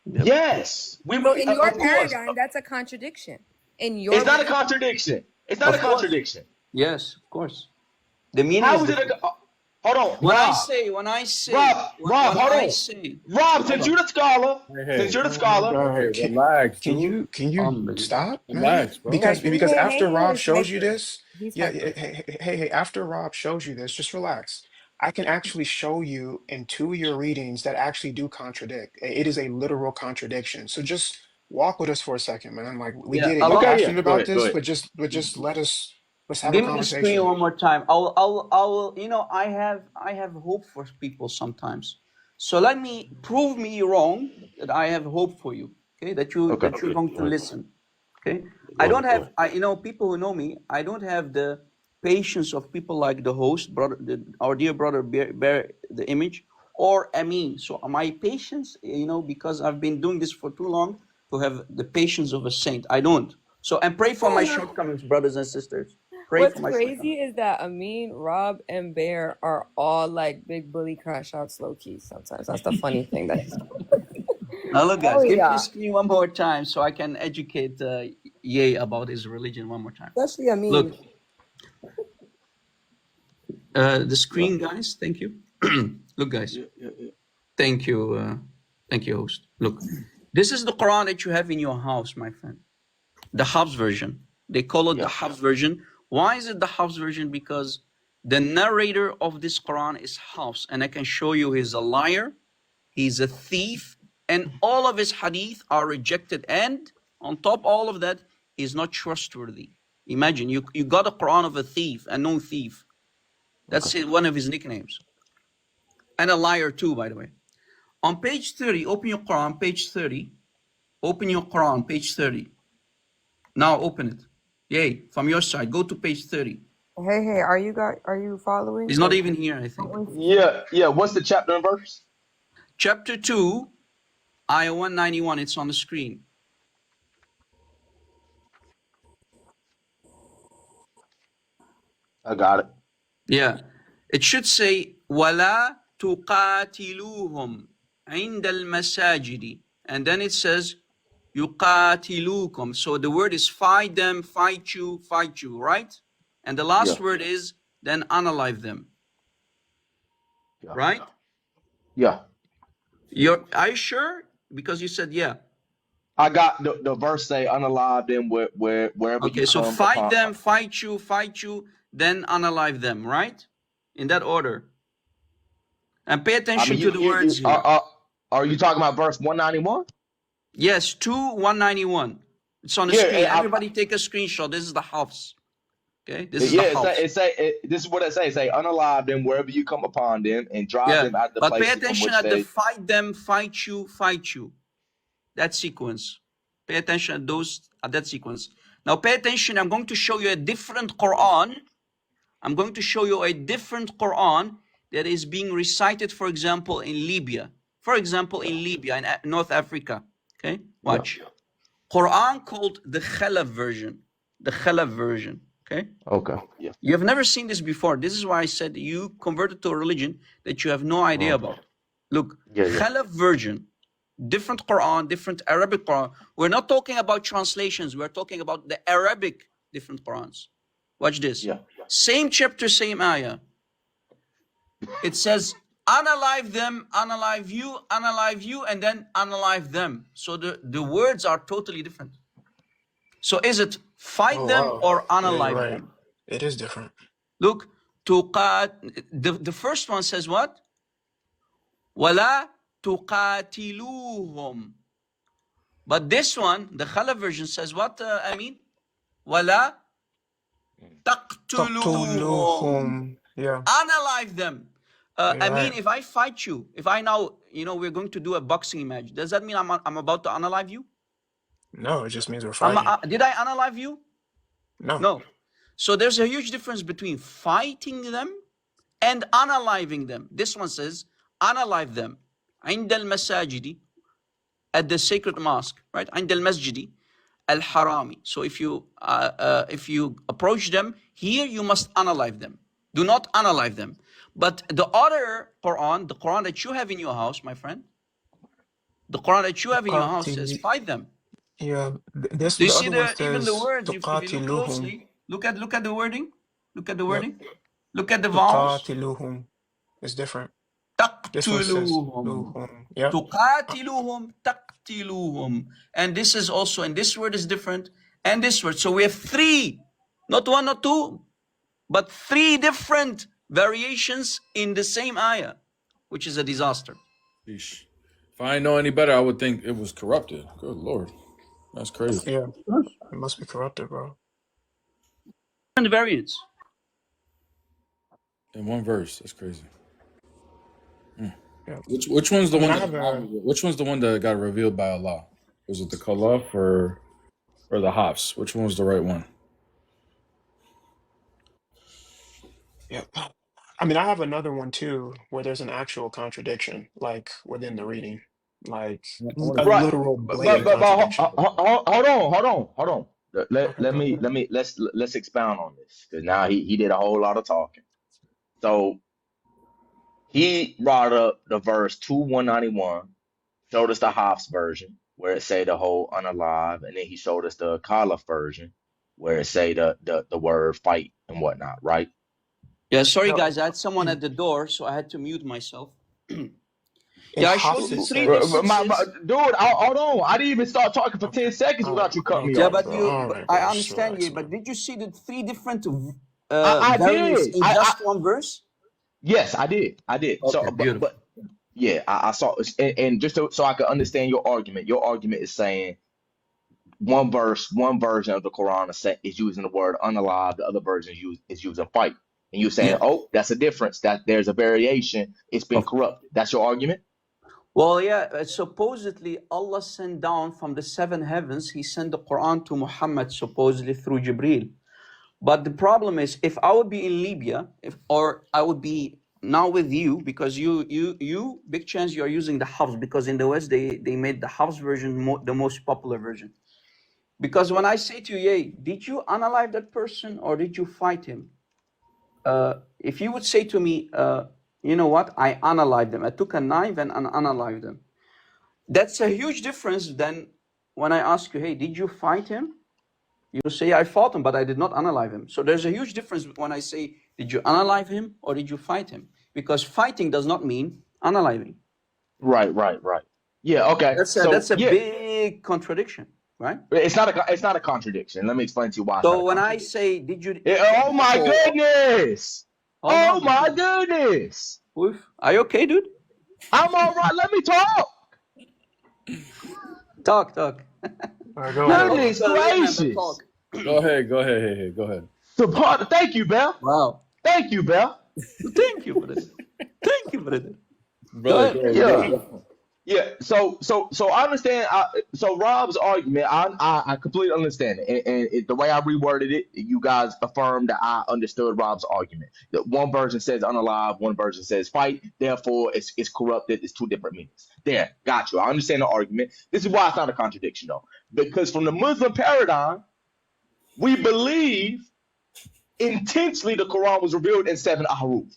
Yep. Yes, So in your of course. paradigm, that's a contradiction. In your It's not a contradiction. It's not a Of course. contradiction. Yes, of course. The meaning How is is it different. hold on, When I Rob. say, Rob, when hold I on. say, Rob, hold since on. you're the scholar, Hey, relax, Can dude. you Unbelievable. stop, man? Relax, bro. guys, Because after Rob is shows you hyper. this, He's yeah, hyper. hey, after Rob shows you this, just relax. I can actually show you in 2 of your readings that actually do contradict. It is a literal contradiction. So just walk with us for a second, man. Like we Yeah, get it, you're Allah. okay, yeah, passionate go about ahead, go this, ahead. but just let's have a Give me the screen conversation. one more time. I will. I have hope for people sometimes. So let me prove me wrong that I have hope for you. Okay, Okay, that you're going to go ahead, listen. Okay, go I don't ahead, go have. ahead. People who know me. I don't have the patience of people like the host, our dear brother Bear the Image, or Amin. So my patience, because I've been doing this for too long to have the patience of a saint. I don't. So and pray for my shortcomings, brothers and sisters. Pray for What's my crazy shortcomings. is that Amin, Rob, and Bear are all like big bully crash outs low key sometimes. That's the funny thing that Now look, oh guys, give me the yeah. screen one more time so I can educate Ye about his religion one more time. Especially Amin. Look, the screen, guys. Thank you. Look, guys. Yeah. Thank you. Thank you, host. Look, this is the Quran that you have in your house, my friend. The Hafs version. They call it the Hafs version. Why is it the Hafs version? Because the narrator of this Quran is Hafs, and I can show you he's a liar, he's a thief, and all of his hadith are rejected. And on top of all of that, he's not trustworthy. Imagine you got a Quran of a thief, a known thief. That's one of his nicknames. And a liar too, by the way. On page 30, open your Quran, page 30. Open your Quran, page 30. Now open it. Yay, from your side, go to page 30. Hey, are you following? He's not even here, I think. Yeah. What's the chapter and verse? Chapter 2, ayah 191, it's on the screen. I got it. Yeah. It should say, وَلَا تُقَاتِلُوهُمْ عِنْدَ الْمَسَاجِدِ. And then it says, يُقَاتِلُوكُمْ. So the word is fight them, fight you, right? And the last word is, then unalive them. Yeah. Right? Yeah. Are you sure? Because you said, yeah. I got the verse say unalive them wherever Okay, you so come fight upon. them, fight you, then unalive them, right? In that order. And pay attention to the words here. Are you talking about verse 191? Yes, 2:191. It's on the screen. Everybody take a screenshot. This is the Hafs. Okay, this is the Hafs. This is what it say. It say unalive them wherever you come upon them and drive them out of the but places pay attention from which at the fight them, fight you. That sequence. Pay attention at that sequence. Now pay attention. I'm going to show you a different Quran. I'm going to show you a different Quran that is being recited, for example, in Libya. In North Africa. Okay, watch. Yeah. Quran called the Khalaf version. Okay. Okay. Yeah. You have never seen this before. This is why I said you converted to a religion that you have no idea about. Look, Khalaf version, different Quran, different Arabic Quran. We're not talking about translations. We're talking about the Arabic different Qurans. Watch this. Yeah. Same chapter, same ayah. It says, unalive them, unalive you, and then unalive them. So the words are totally different. So is it fight them or unalive them? It is different. Look, the first one says what? وَلَا تُقَاتِلُوهُمْ. But this one, the Khalaf version says what, Amin? وَلَا تَقْتُلُوهُمْ. Yeah. Unalive them. I mean, right. if I fight you, if I now, we're going to do a boxing image, does that mean I'm about to unalive you? No, it just means we're fighting. Did I unalive you? No. So there's a huge difference between fighting them and unaliving them. This one says, unalive them. عند المساجد, at the sacred mosque, right? عند المسجد الحرامي. So if you approach them, here you unalive unalive them. Do not unalive them. But the other Quran, the Quran that you have in your house, my friend, the Quran that you have in your house says fight them. Yeah, Do you see even the words? If you look closely, look at the wording. Look at the wording. Yep. Look at the vowels. تقاتلوهم is different. تقتلوهم. Yep. تقاتلوهم تقتلوهم. And this is also, and this word is different, and this word. So we have three, not one, not two, but three different variations in the same ayah, which is a disaster. If I didn't know any better, I would think it was corrupted. Good Lord. That's crazy. Yeah, it must be corrupted, bro. And variants. In one verse. That's crazy. Yeah. Which one's the which one's the one that got revealed by Allah? Was it the Khalaf or the Hafs? Which one was the right one? Yeah. I mean, I have another one too, where there's an actual contradiction, like within the reading, like a Right. literal blatant contradiction. Hold on. Let's expound on this, because now he did a whole lot of talking. So he brought up the verse 2:191, showed us the Hafs version where it say the whole unalive, and then he showed us the Khalaf version where it say the word fight and whatnot, right? Yeah, sorry guys, I had someone at the door, so I had to mute myself. I showed you three instances. Dude, hold on. I didn't even start talking for 10 seconds without you cutting me off. Yeah, but I understand you. But did you see the three different variants in just one verse? Yes, I did. Okay, So, but yeah, I saw, and just so I can understand your argument. Your argument is saying one version of the Quran is using the word unalive, the other version is using fight. And you're saying, Yeah. oh, that's a difference. That there's a variation. It's been Of- corrupted. That's your argument? Well, yeah, supposedly Allah sent down from the 7 heavens, He sent the Quran to Muhammad supposedly through Jibreel. But the problem is, if I would be in Libya, or I would be now with you, because you big chance you are using the Hafs, because in the West they made the Hafs version the most popular version. Because when I say to you, hey, did you unalive that person or did you fight him? If you would say to me, you know what, I unalived them. I took a knife and unalived them. That's a huge difference than when I ask you, hey, did you fight him? You say, I fought him, but I did not unalive him. So there's a huge difference when I say, did you unalive him or did you fight him? Because fighting does not mean unaliving. Right. Yeah, okay. That's a big contradiction, right? It's not a contradiction. Let me explain to you why. So when I say, did you... Oh my goodness! Oh my goodness! Oof. Are you okay, dude? I'm all right. Let me talk. All Talk. right, go ahead. Goodness gracious! Go ahead. Hey, go ahead. Thank you, Bell. Wow. Thank you, Bell. Thank you, brother. Thank you, brother. Brother, Yeah. So I understand. So Rob's argument, I completely understand it, and the way I reworded it, you guys affirmed that I understood Rob's argument. That one version says unalive, one version says fight. Therefore, it's corrupted. It's two different meanings. There, got you. I understand the argument. This is why it's not a contradiction, though, because from the Muslim paradigm, we believe intentionally the Quran was revealed in 7 Ahruf,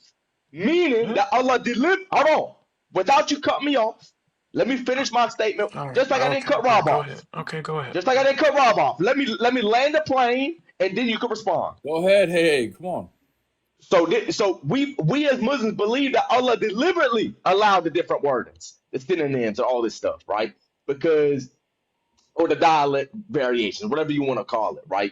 meaning that Allah delivered. Hold on, without you cut me off. Let me finish my statement, All right, just like I didn't cut okay, Rob go off. ahead. Okay, go ahead. Just like I didn't cut Rob off. Let me land the plane, and then you can respond. Go ahead. Hey, come on. So we as Muslims believe that Allah deliberately allowed the different wordings, the synonyms, and all this stuff, right? Because, or the dialect variations, whatever you want to call it, right?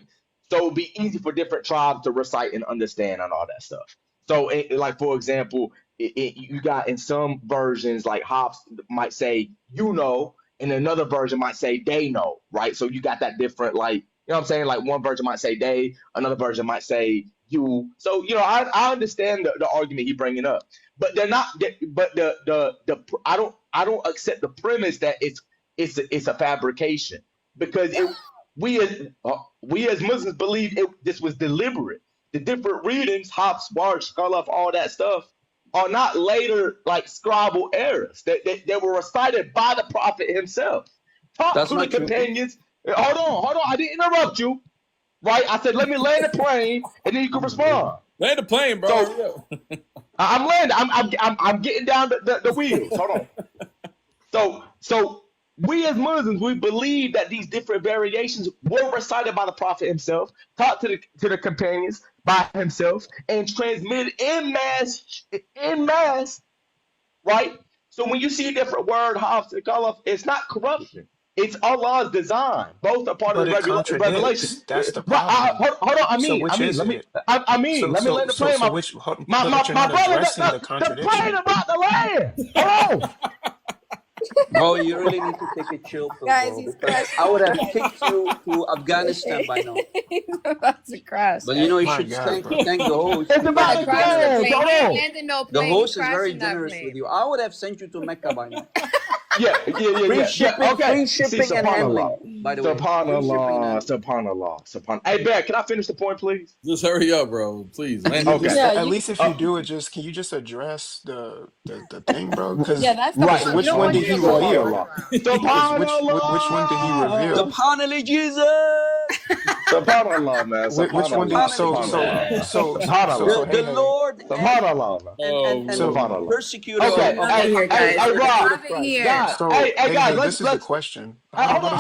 So it'd be easy for different tribes to recite and understand and all that stuff. So, like for example, you got in some versions like Hafs might say you know, and another version might say they know, right? So you got that different, like, you know what I'm saying? Like one version might say they, another version might say you. So I understand the argument he's bringing up, but they're not. But I don't accept the premise that it's a fabrication, because we as Muslims believe this was deliberate. The different readings, Hafs, Warsh, Khalaf, all that stuff, are not later like scribal errors. They were recited by the Prophet himself. Talk to the companions. Hold on. I didn't interrupt you. Right? I said, let me land the plane, and then you can respond. Land the plane, bro. So, I'm landing. I'm getting down the wheels. Hold on. So we as Muslims, we believe that these different variations were recited by the Prophet himself, taught to the companions by himself, and transmitted in mass, right? So when you see a different word, Hafs and Khalaf, it's not corruption. It's Allah's design. Both are part of the revelation. That's the problem. Hold on. Let me land the plane. My brother, the plane about to land. Hold on. Bro, you really need to take a chill pill, Guys, bro, he's because crashing. I would have kicked you to Afghanistan by now. He's about to crash. But you know, you My should God, thank bro. the host. It's about to crash. Hold on. The host is very generous with you. I would have sent you to Mecca by now. Yeah. Free shipping, Okay. free shipping and handling. By the way, Subhanallah. Hey, Bear, can I finish the point, please? Just hurry up, bro. Please. Land Okay. At least if you do it, can you just address the thing, bro? Because that's the Right. point. Which You don't one want did to he go reveal? around. Which one did he reveal? Subhanallah, Jesus. Subhanallah, man. Which one did The Lord Subhanallah, man. and Subhanallah. persecutor Okay. of Hey, guys. Rob. Have it here. Guys, So, hey, guys, this is the question. Hold on,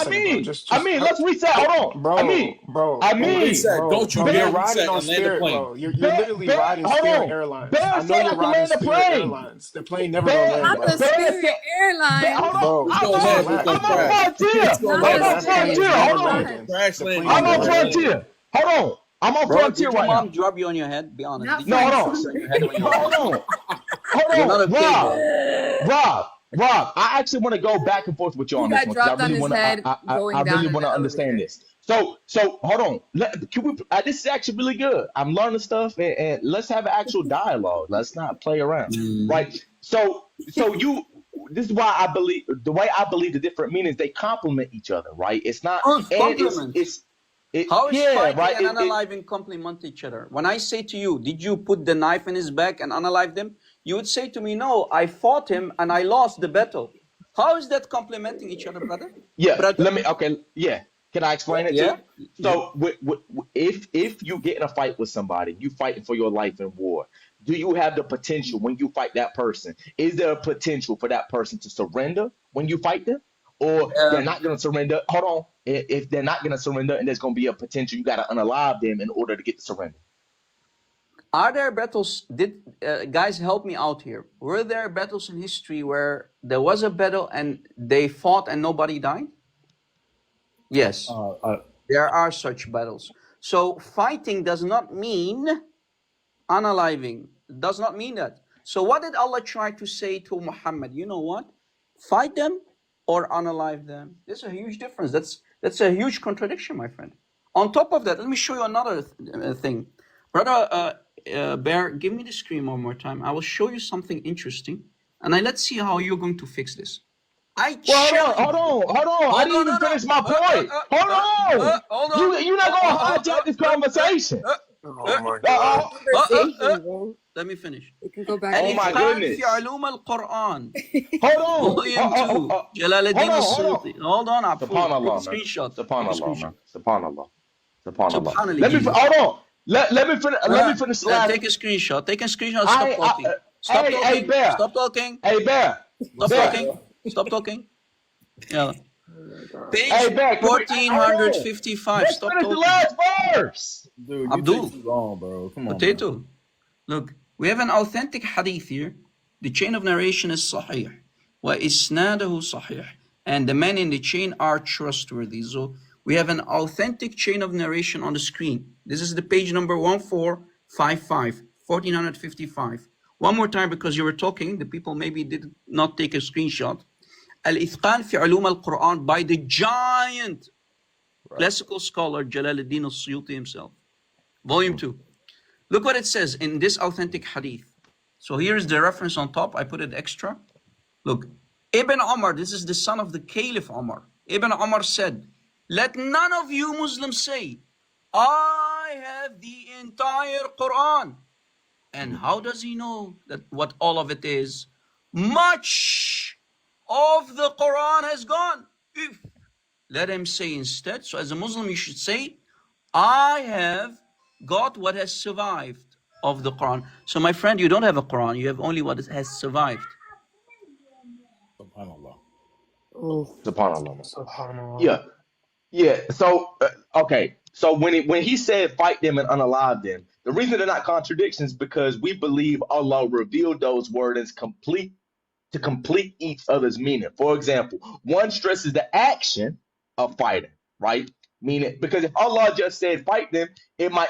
let's reset. Hold on. Bro, Reset. bro, Don't you bro, dare you're riding reset on and land the Spirit, plane. bro. You're literally riding hold Spirit on. Airlines. Bear I know said I you're can riding land the Spirit plane. Airlines. The plane never gonna land. Not the Bro. Spirit Airlines. Hold Bro, on. It's gonna land with I'm this on crash. Frontier. It's gonna Not I'm the on land. Spirit Frontier. Hold on. Airlines. Crash landing. I'm on Never Frontier. Hold on. I'm on Bro, Frontier did your right now. mom drop you on your head? Be honest. Not Did No, your hold mom on. drop you on your head when you were Hold on. Hold You're on. not okay, bro. Rob. Rob, I actually want to go back and forth with you He on this got one because I dropped on really his want to. head I going really down in want the to understand elevator. this. So hold on. Can we? This is actually really good. I'm learning stuff, and let's have an actual dialogue. Let's not play around, Mm. right? So you. This is why I believe the way I believe the different meanings they complement each other, right? It's not, Proof, and complement. it. How is Yeah, fighting right. and unaliving complement each other? When I say to you, did you put the knife in his back and unalive him? You would say to me, no, I fought him and I lost the battle. How is that complementing each other, brother? Yeah, Brother? let me. Okay, yeah. Can I explain it to Yeah? you? Yeah. So, if you get in a fight with somebody, you fighting for your life in war. Do you have the potential when you fight that person? Is there a potential for that person to surrender when you fight them, or they're not going to surrender? Hold on. If they're not going to surrender, and there's going to be a potential, you got to unalive them in order to get the surrender. Are there battles? Guys, help me out here. Were there battles in history where there was a battle and they fought and nobody died? Yes, there are such battles. So fighting does not mean unaliving. Does not mean that. So what did Allah try to say to Muhammad? You know what? Fight them or unalive them. There's a huge difference. That's a huge contradiction, my friend. On top of that, let me show you another thing. Brother Bear, give me the screen one more time. I will show you something interesting. And let's see how you're going to fix this. I Well, challenge you. hold on. I Hold didn't on, even no, no. finish my point. Hold on. Hold on. You're not gonna hijack this conversation. Oh my Uh, God. Conversation, bro. Let me finish. We can go back. oh my الإتقان في goodness. علوم القرآن. Hold on. Volume 2. جلال Hold الدين on. Hold on. السيوطي. Hold on, Ahruf. Take a Subhanallah, man. screenshot. Take a Subhanallah, man. screenshot. Subhanallah. Subhanallah. Subhanallah, Let me Jesus. hold on. Let me finish. Let me finish the last. Take a screenshot. Take a screenshot. Stop talking. Stop Hey, talking. Bear. Stop talking. Hey, Bear. Stop Bear. talking. Stop talking. Yeah. Page Hey, Bear. Hold on. 1455. Let's Stop finish the talking. last verse. Dude, you Abdul. take too long, bro. Come on. Potato. Look, we have an authentic hadith here. The chain of narration is sahih. وَإِسْنَادَهُ صَحِيح. And the men in the chain are trustworthy. So we have an authentic chain of narration on the screen. This is the page number 1455, 1455. One more time because you were talking. The people maybe did not take a screenshot. Al-Ithqan fi Ulum al-Quran by the giant classical scholar Jalaluddin al-Suyuti himself. Volume 2. Look what it says in this authentic hadith. So here's the reference on top. I put it extra. Look, Ibn Umar, this is the son of the Caliph Umar. Ibn Umar said, let none of you Muslims say, I have the entire Quran. And how does he know that what all of it is? Much of the Quran has gone. Let him say instead. So as a Muslim, you should say, I have got what has survived of the Quran. So my friend, you don't have a Quran. You have only what has survived. Subhanallah. Subhanallah. Subhanallah. Yeah. So okay. So when he said fight them and unalive them, the reason they're not contradictions is because we believe Allah revealed those words to complete each other's meaning. For example, one stresses the action of fighting, right? Meaning, because if Allah just said fight them, it might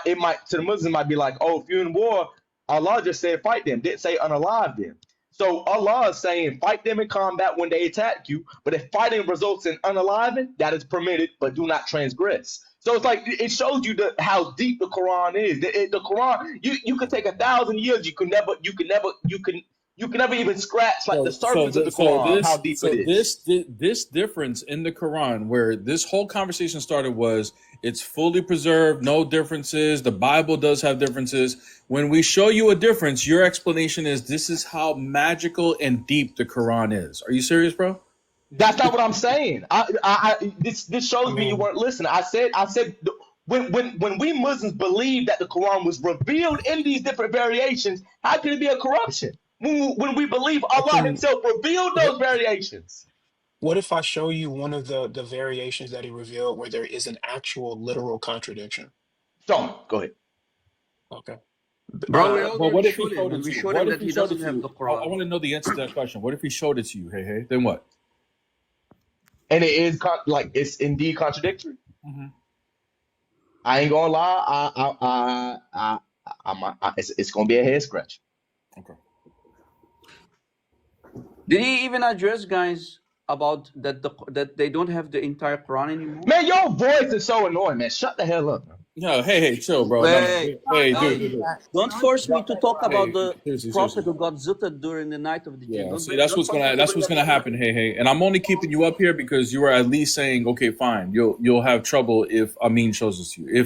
to the Muslim might be like, oh, if you're in war, Allah just said fight them, didn't say unalive them. So Allah is saying fight them in combat when they attack you, but if fighting results in unaliving, that is permitted, but do not transgress. So it's like it shows you how deep the Quran is. The Quran, you could take 1,000 years, you can never even scratch like the surface of the Quran, how deep it is. This difference in the Quran, where this whole conversation started, was it's fully preserved, no differences. The Bible does have differences. When we show you a difference, your explanation is this is how magical and deep the Quran is. Are you serious, bro? That's not what I'm saying. This shows me you weren't listening. I said when we Muslims believe that the Quran was revealed in these different variations, how can it be a corruption? When we believe Allah Himself revealed those variations. What if I show you one of the variations that he revealed where there is an actual literal contradiction? So go ahead. Okay. Bro, we But already what if he showed him, showed it and to we you? showed What him if that he he showed it doesn't to have you? the I Quran. want to know the answer to that question. What if he showed it to you? Hey, then what? And it is it's indeed contradictory. Mm-hmm. I ain't gonna lie. It's gonna be a head scratch. Okay. Did he even address, guys, about that they don't have the entire Quran anymore? Man, your voice is so annoying, man. Shut the hell up. No, hey, chill, bro. No, Wait, hey, Don't dude. do that. don't Don't force do me to talk about Hey, the seriously. prophet who got zutted during the night of the jinn. Yeah, see, that's what's gonna happen. Hey, and I'm only keeping you up here because you are at least saying, okay, fine. You'll have trouble if Amin shows this to you.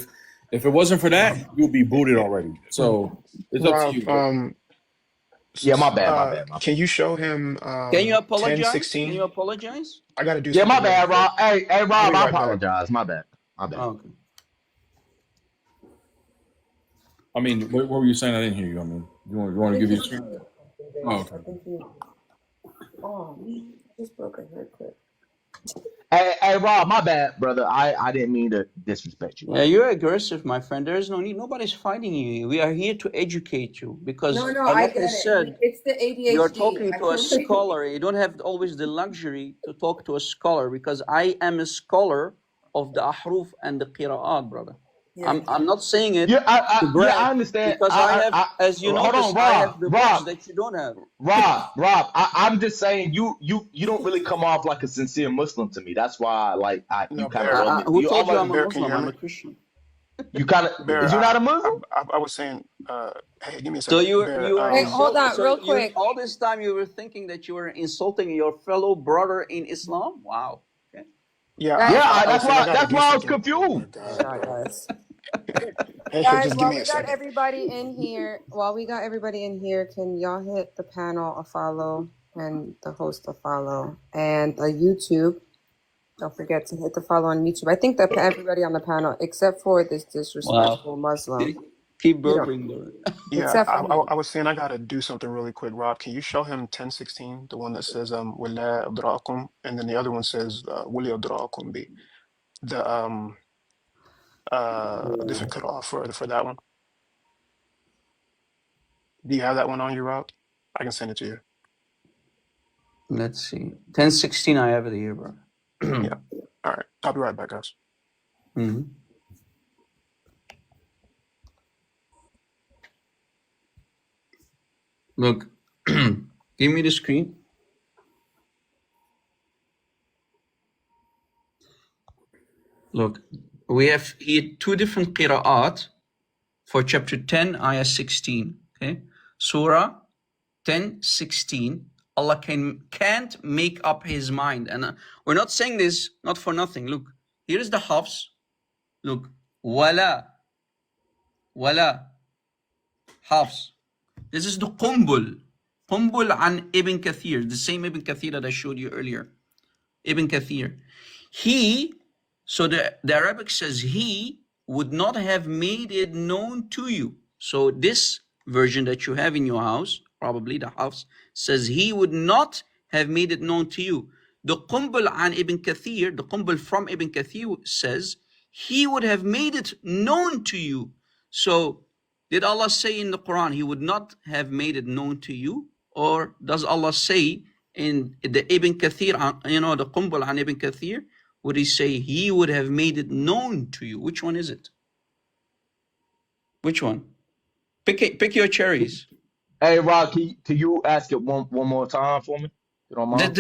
If it wasn't for that, you'll be booted already. So it's up to you. Rob, Yeah, my bad. can you show him Can you 10, apologize? 16? Can you apologize? I gotta do Yeah, something my bad, really Rob. quick. Hey, I'll Rob, be I right back. apologize. My bad. Oh, okay. I mean, what were you saying? I didn't hear you. I mean, you want to give you a screen? Oh, okay. Oh, just broke a hair clip. Hey, Rob, my bad, brother. I didn't mean to disrespect you. Yeah, you're aggressive, my friend. There is no need. Nobody's fighting you. We are here to educate you because, No, I like get I it. said, It's the ADHD. you're talking to a Actually. scholar. You don't have always the luxury to talk to a scholar because I am a scholar of the Ahruf and the Qira'at, brother. Yeah. I'm not saying it Yeah, to brag I understand. because I have, as you hold notice, on, I have Rob. the books that you don't have. Rob. I'm just saying you don't really come off like a sincere Muslim to me. That's why, like, you No, kind Bear. of Who told you I'm a Bear, can you Muslim? hear I'm me? a Christian. you kind of Bear, is you not a Muslim? I was saying, hey, give me a So second. you Bear, were Hey, hold on, real you quick. all this time you were thinking that you were insulting your fellow brother in Islam? Wow. Okay. yeah, Guys, I was saying I gotta That's do why I was something. Oh my confused. God, bro. guys. Hey, Guys, just give while me we a got second. everybody in here, can y'all hit the panel a follow and the host a follow and a YouTube? Don't forget to hit the follow on YouTube. I think that everybody on the panel, except for this disrespectful Muslim, Keep you know, burping, bro. Yeah, except for him. I was saying I gotta do something really quick. Rob, can you show him 10:16, the one that says وَلَا أَدْرَاكُمْ, and then the other one says وَلِي أَدْرَاكُمْ بِي. The different cutoff for that one. Do you have that one on you, Rob? I can send it to you. Let's see. 10:16, I have it here, bro. Yeah. All right. I'll be right back, guys. Mm-hmm. Look, give me the screen. Look, we have here two different qira'at for chapter 10, ayah 16. Okay, Surah 10:16. Allah can't make up His mind, and we're not saying this not for nothing. Look, here is the Hafs. Look, wala Hafs. This is the Qumbul an Ibn Kathir, the same Ibn Kathir that I showed you earlier. Ibn Kathir. So the Arabic says he would not have made it known to you. So this version that you have in your house, probably the Hafs, says he would not have made it known to you. The Qumbul an Ibn Kathir, the Qumbul from Ibn Kathir says he would have made it known to you. So did Allah say in the Quran he would not have made it known to you? Or does Allah say in the Ibn Kathir, the Qumbul an Ibn Kathir, would he say he would have made it known to you? Which one is it? Which one? Pick your cherries. Hey, Rob, can you ask it one more time for me? You don't mind?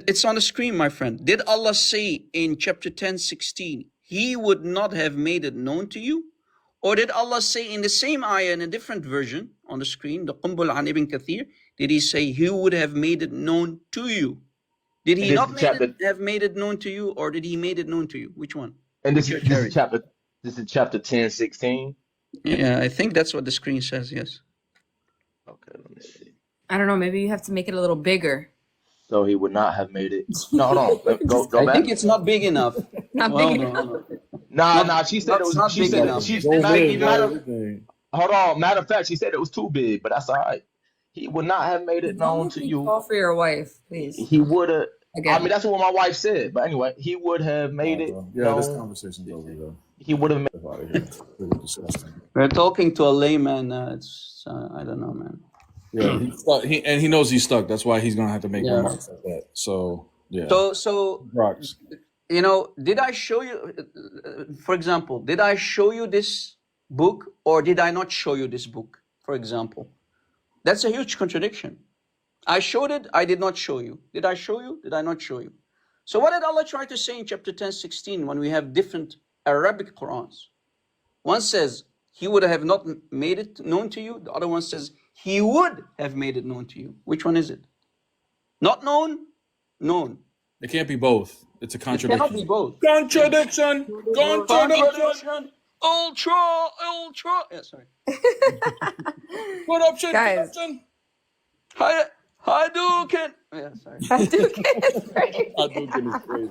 It's on the screen, my friend. Did Allah say in chapter 10:16 he would not have made it known to you? Or did Allah say in the same ayah in a different version on the screen, the Qumbul an Ibn Kathir, did he say he would have made it known to you? Did he not have made it known to you, or did he made it known to you? Which one? And this is chapter 10:16. Yeah, I think that's what the screen says, yes. Okay, let me see. I don't know. Maybe you have to make it a little bigger. So he would not have made it. No, hold on. Go I back. think it's not big enough. Not big enough. Nah. She said it was. She said hold on. Matter of fact, she said it was too big, but that's all right. He would not have made it known to you. Call for your wife, please. He would have. Again. I mean, that's what my wife said. But anyway, he would have made it. Yeah, this conversation's over, though. He would have made. Out of here. Really disgusting. We're talking to a layman. It's I don't know, man. Yeah, he knows he's stuck. That's why he's gonna have to make remarks like that. So yeah. So rocks. Did I show you? For example, did I show you this book, or did I not show you this book? For example, that's a huge contradiction. I showed it, I did not show you. Did I show you? Did I not show you? So what did Allah try to say in chapter 10, 16 when we have different Arabic Qurans? One says, he would have not made it known to you. The other one says, he would have made it known to you. Which one is it? Not known? Known. It can't be both. It's a It cannot contradiction. be both. Contradiction. Contradiction. Contradiction. Ultra. Yeah, sorry. Corruption. Guys. Corruption. Hadouken. Yeah, sorry. Hadouken is great. Hadouken is crazy.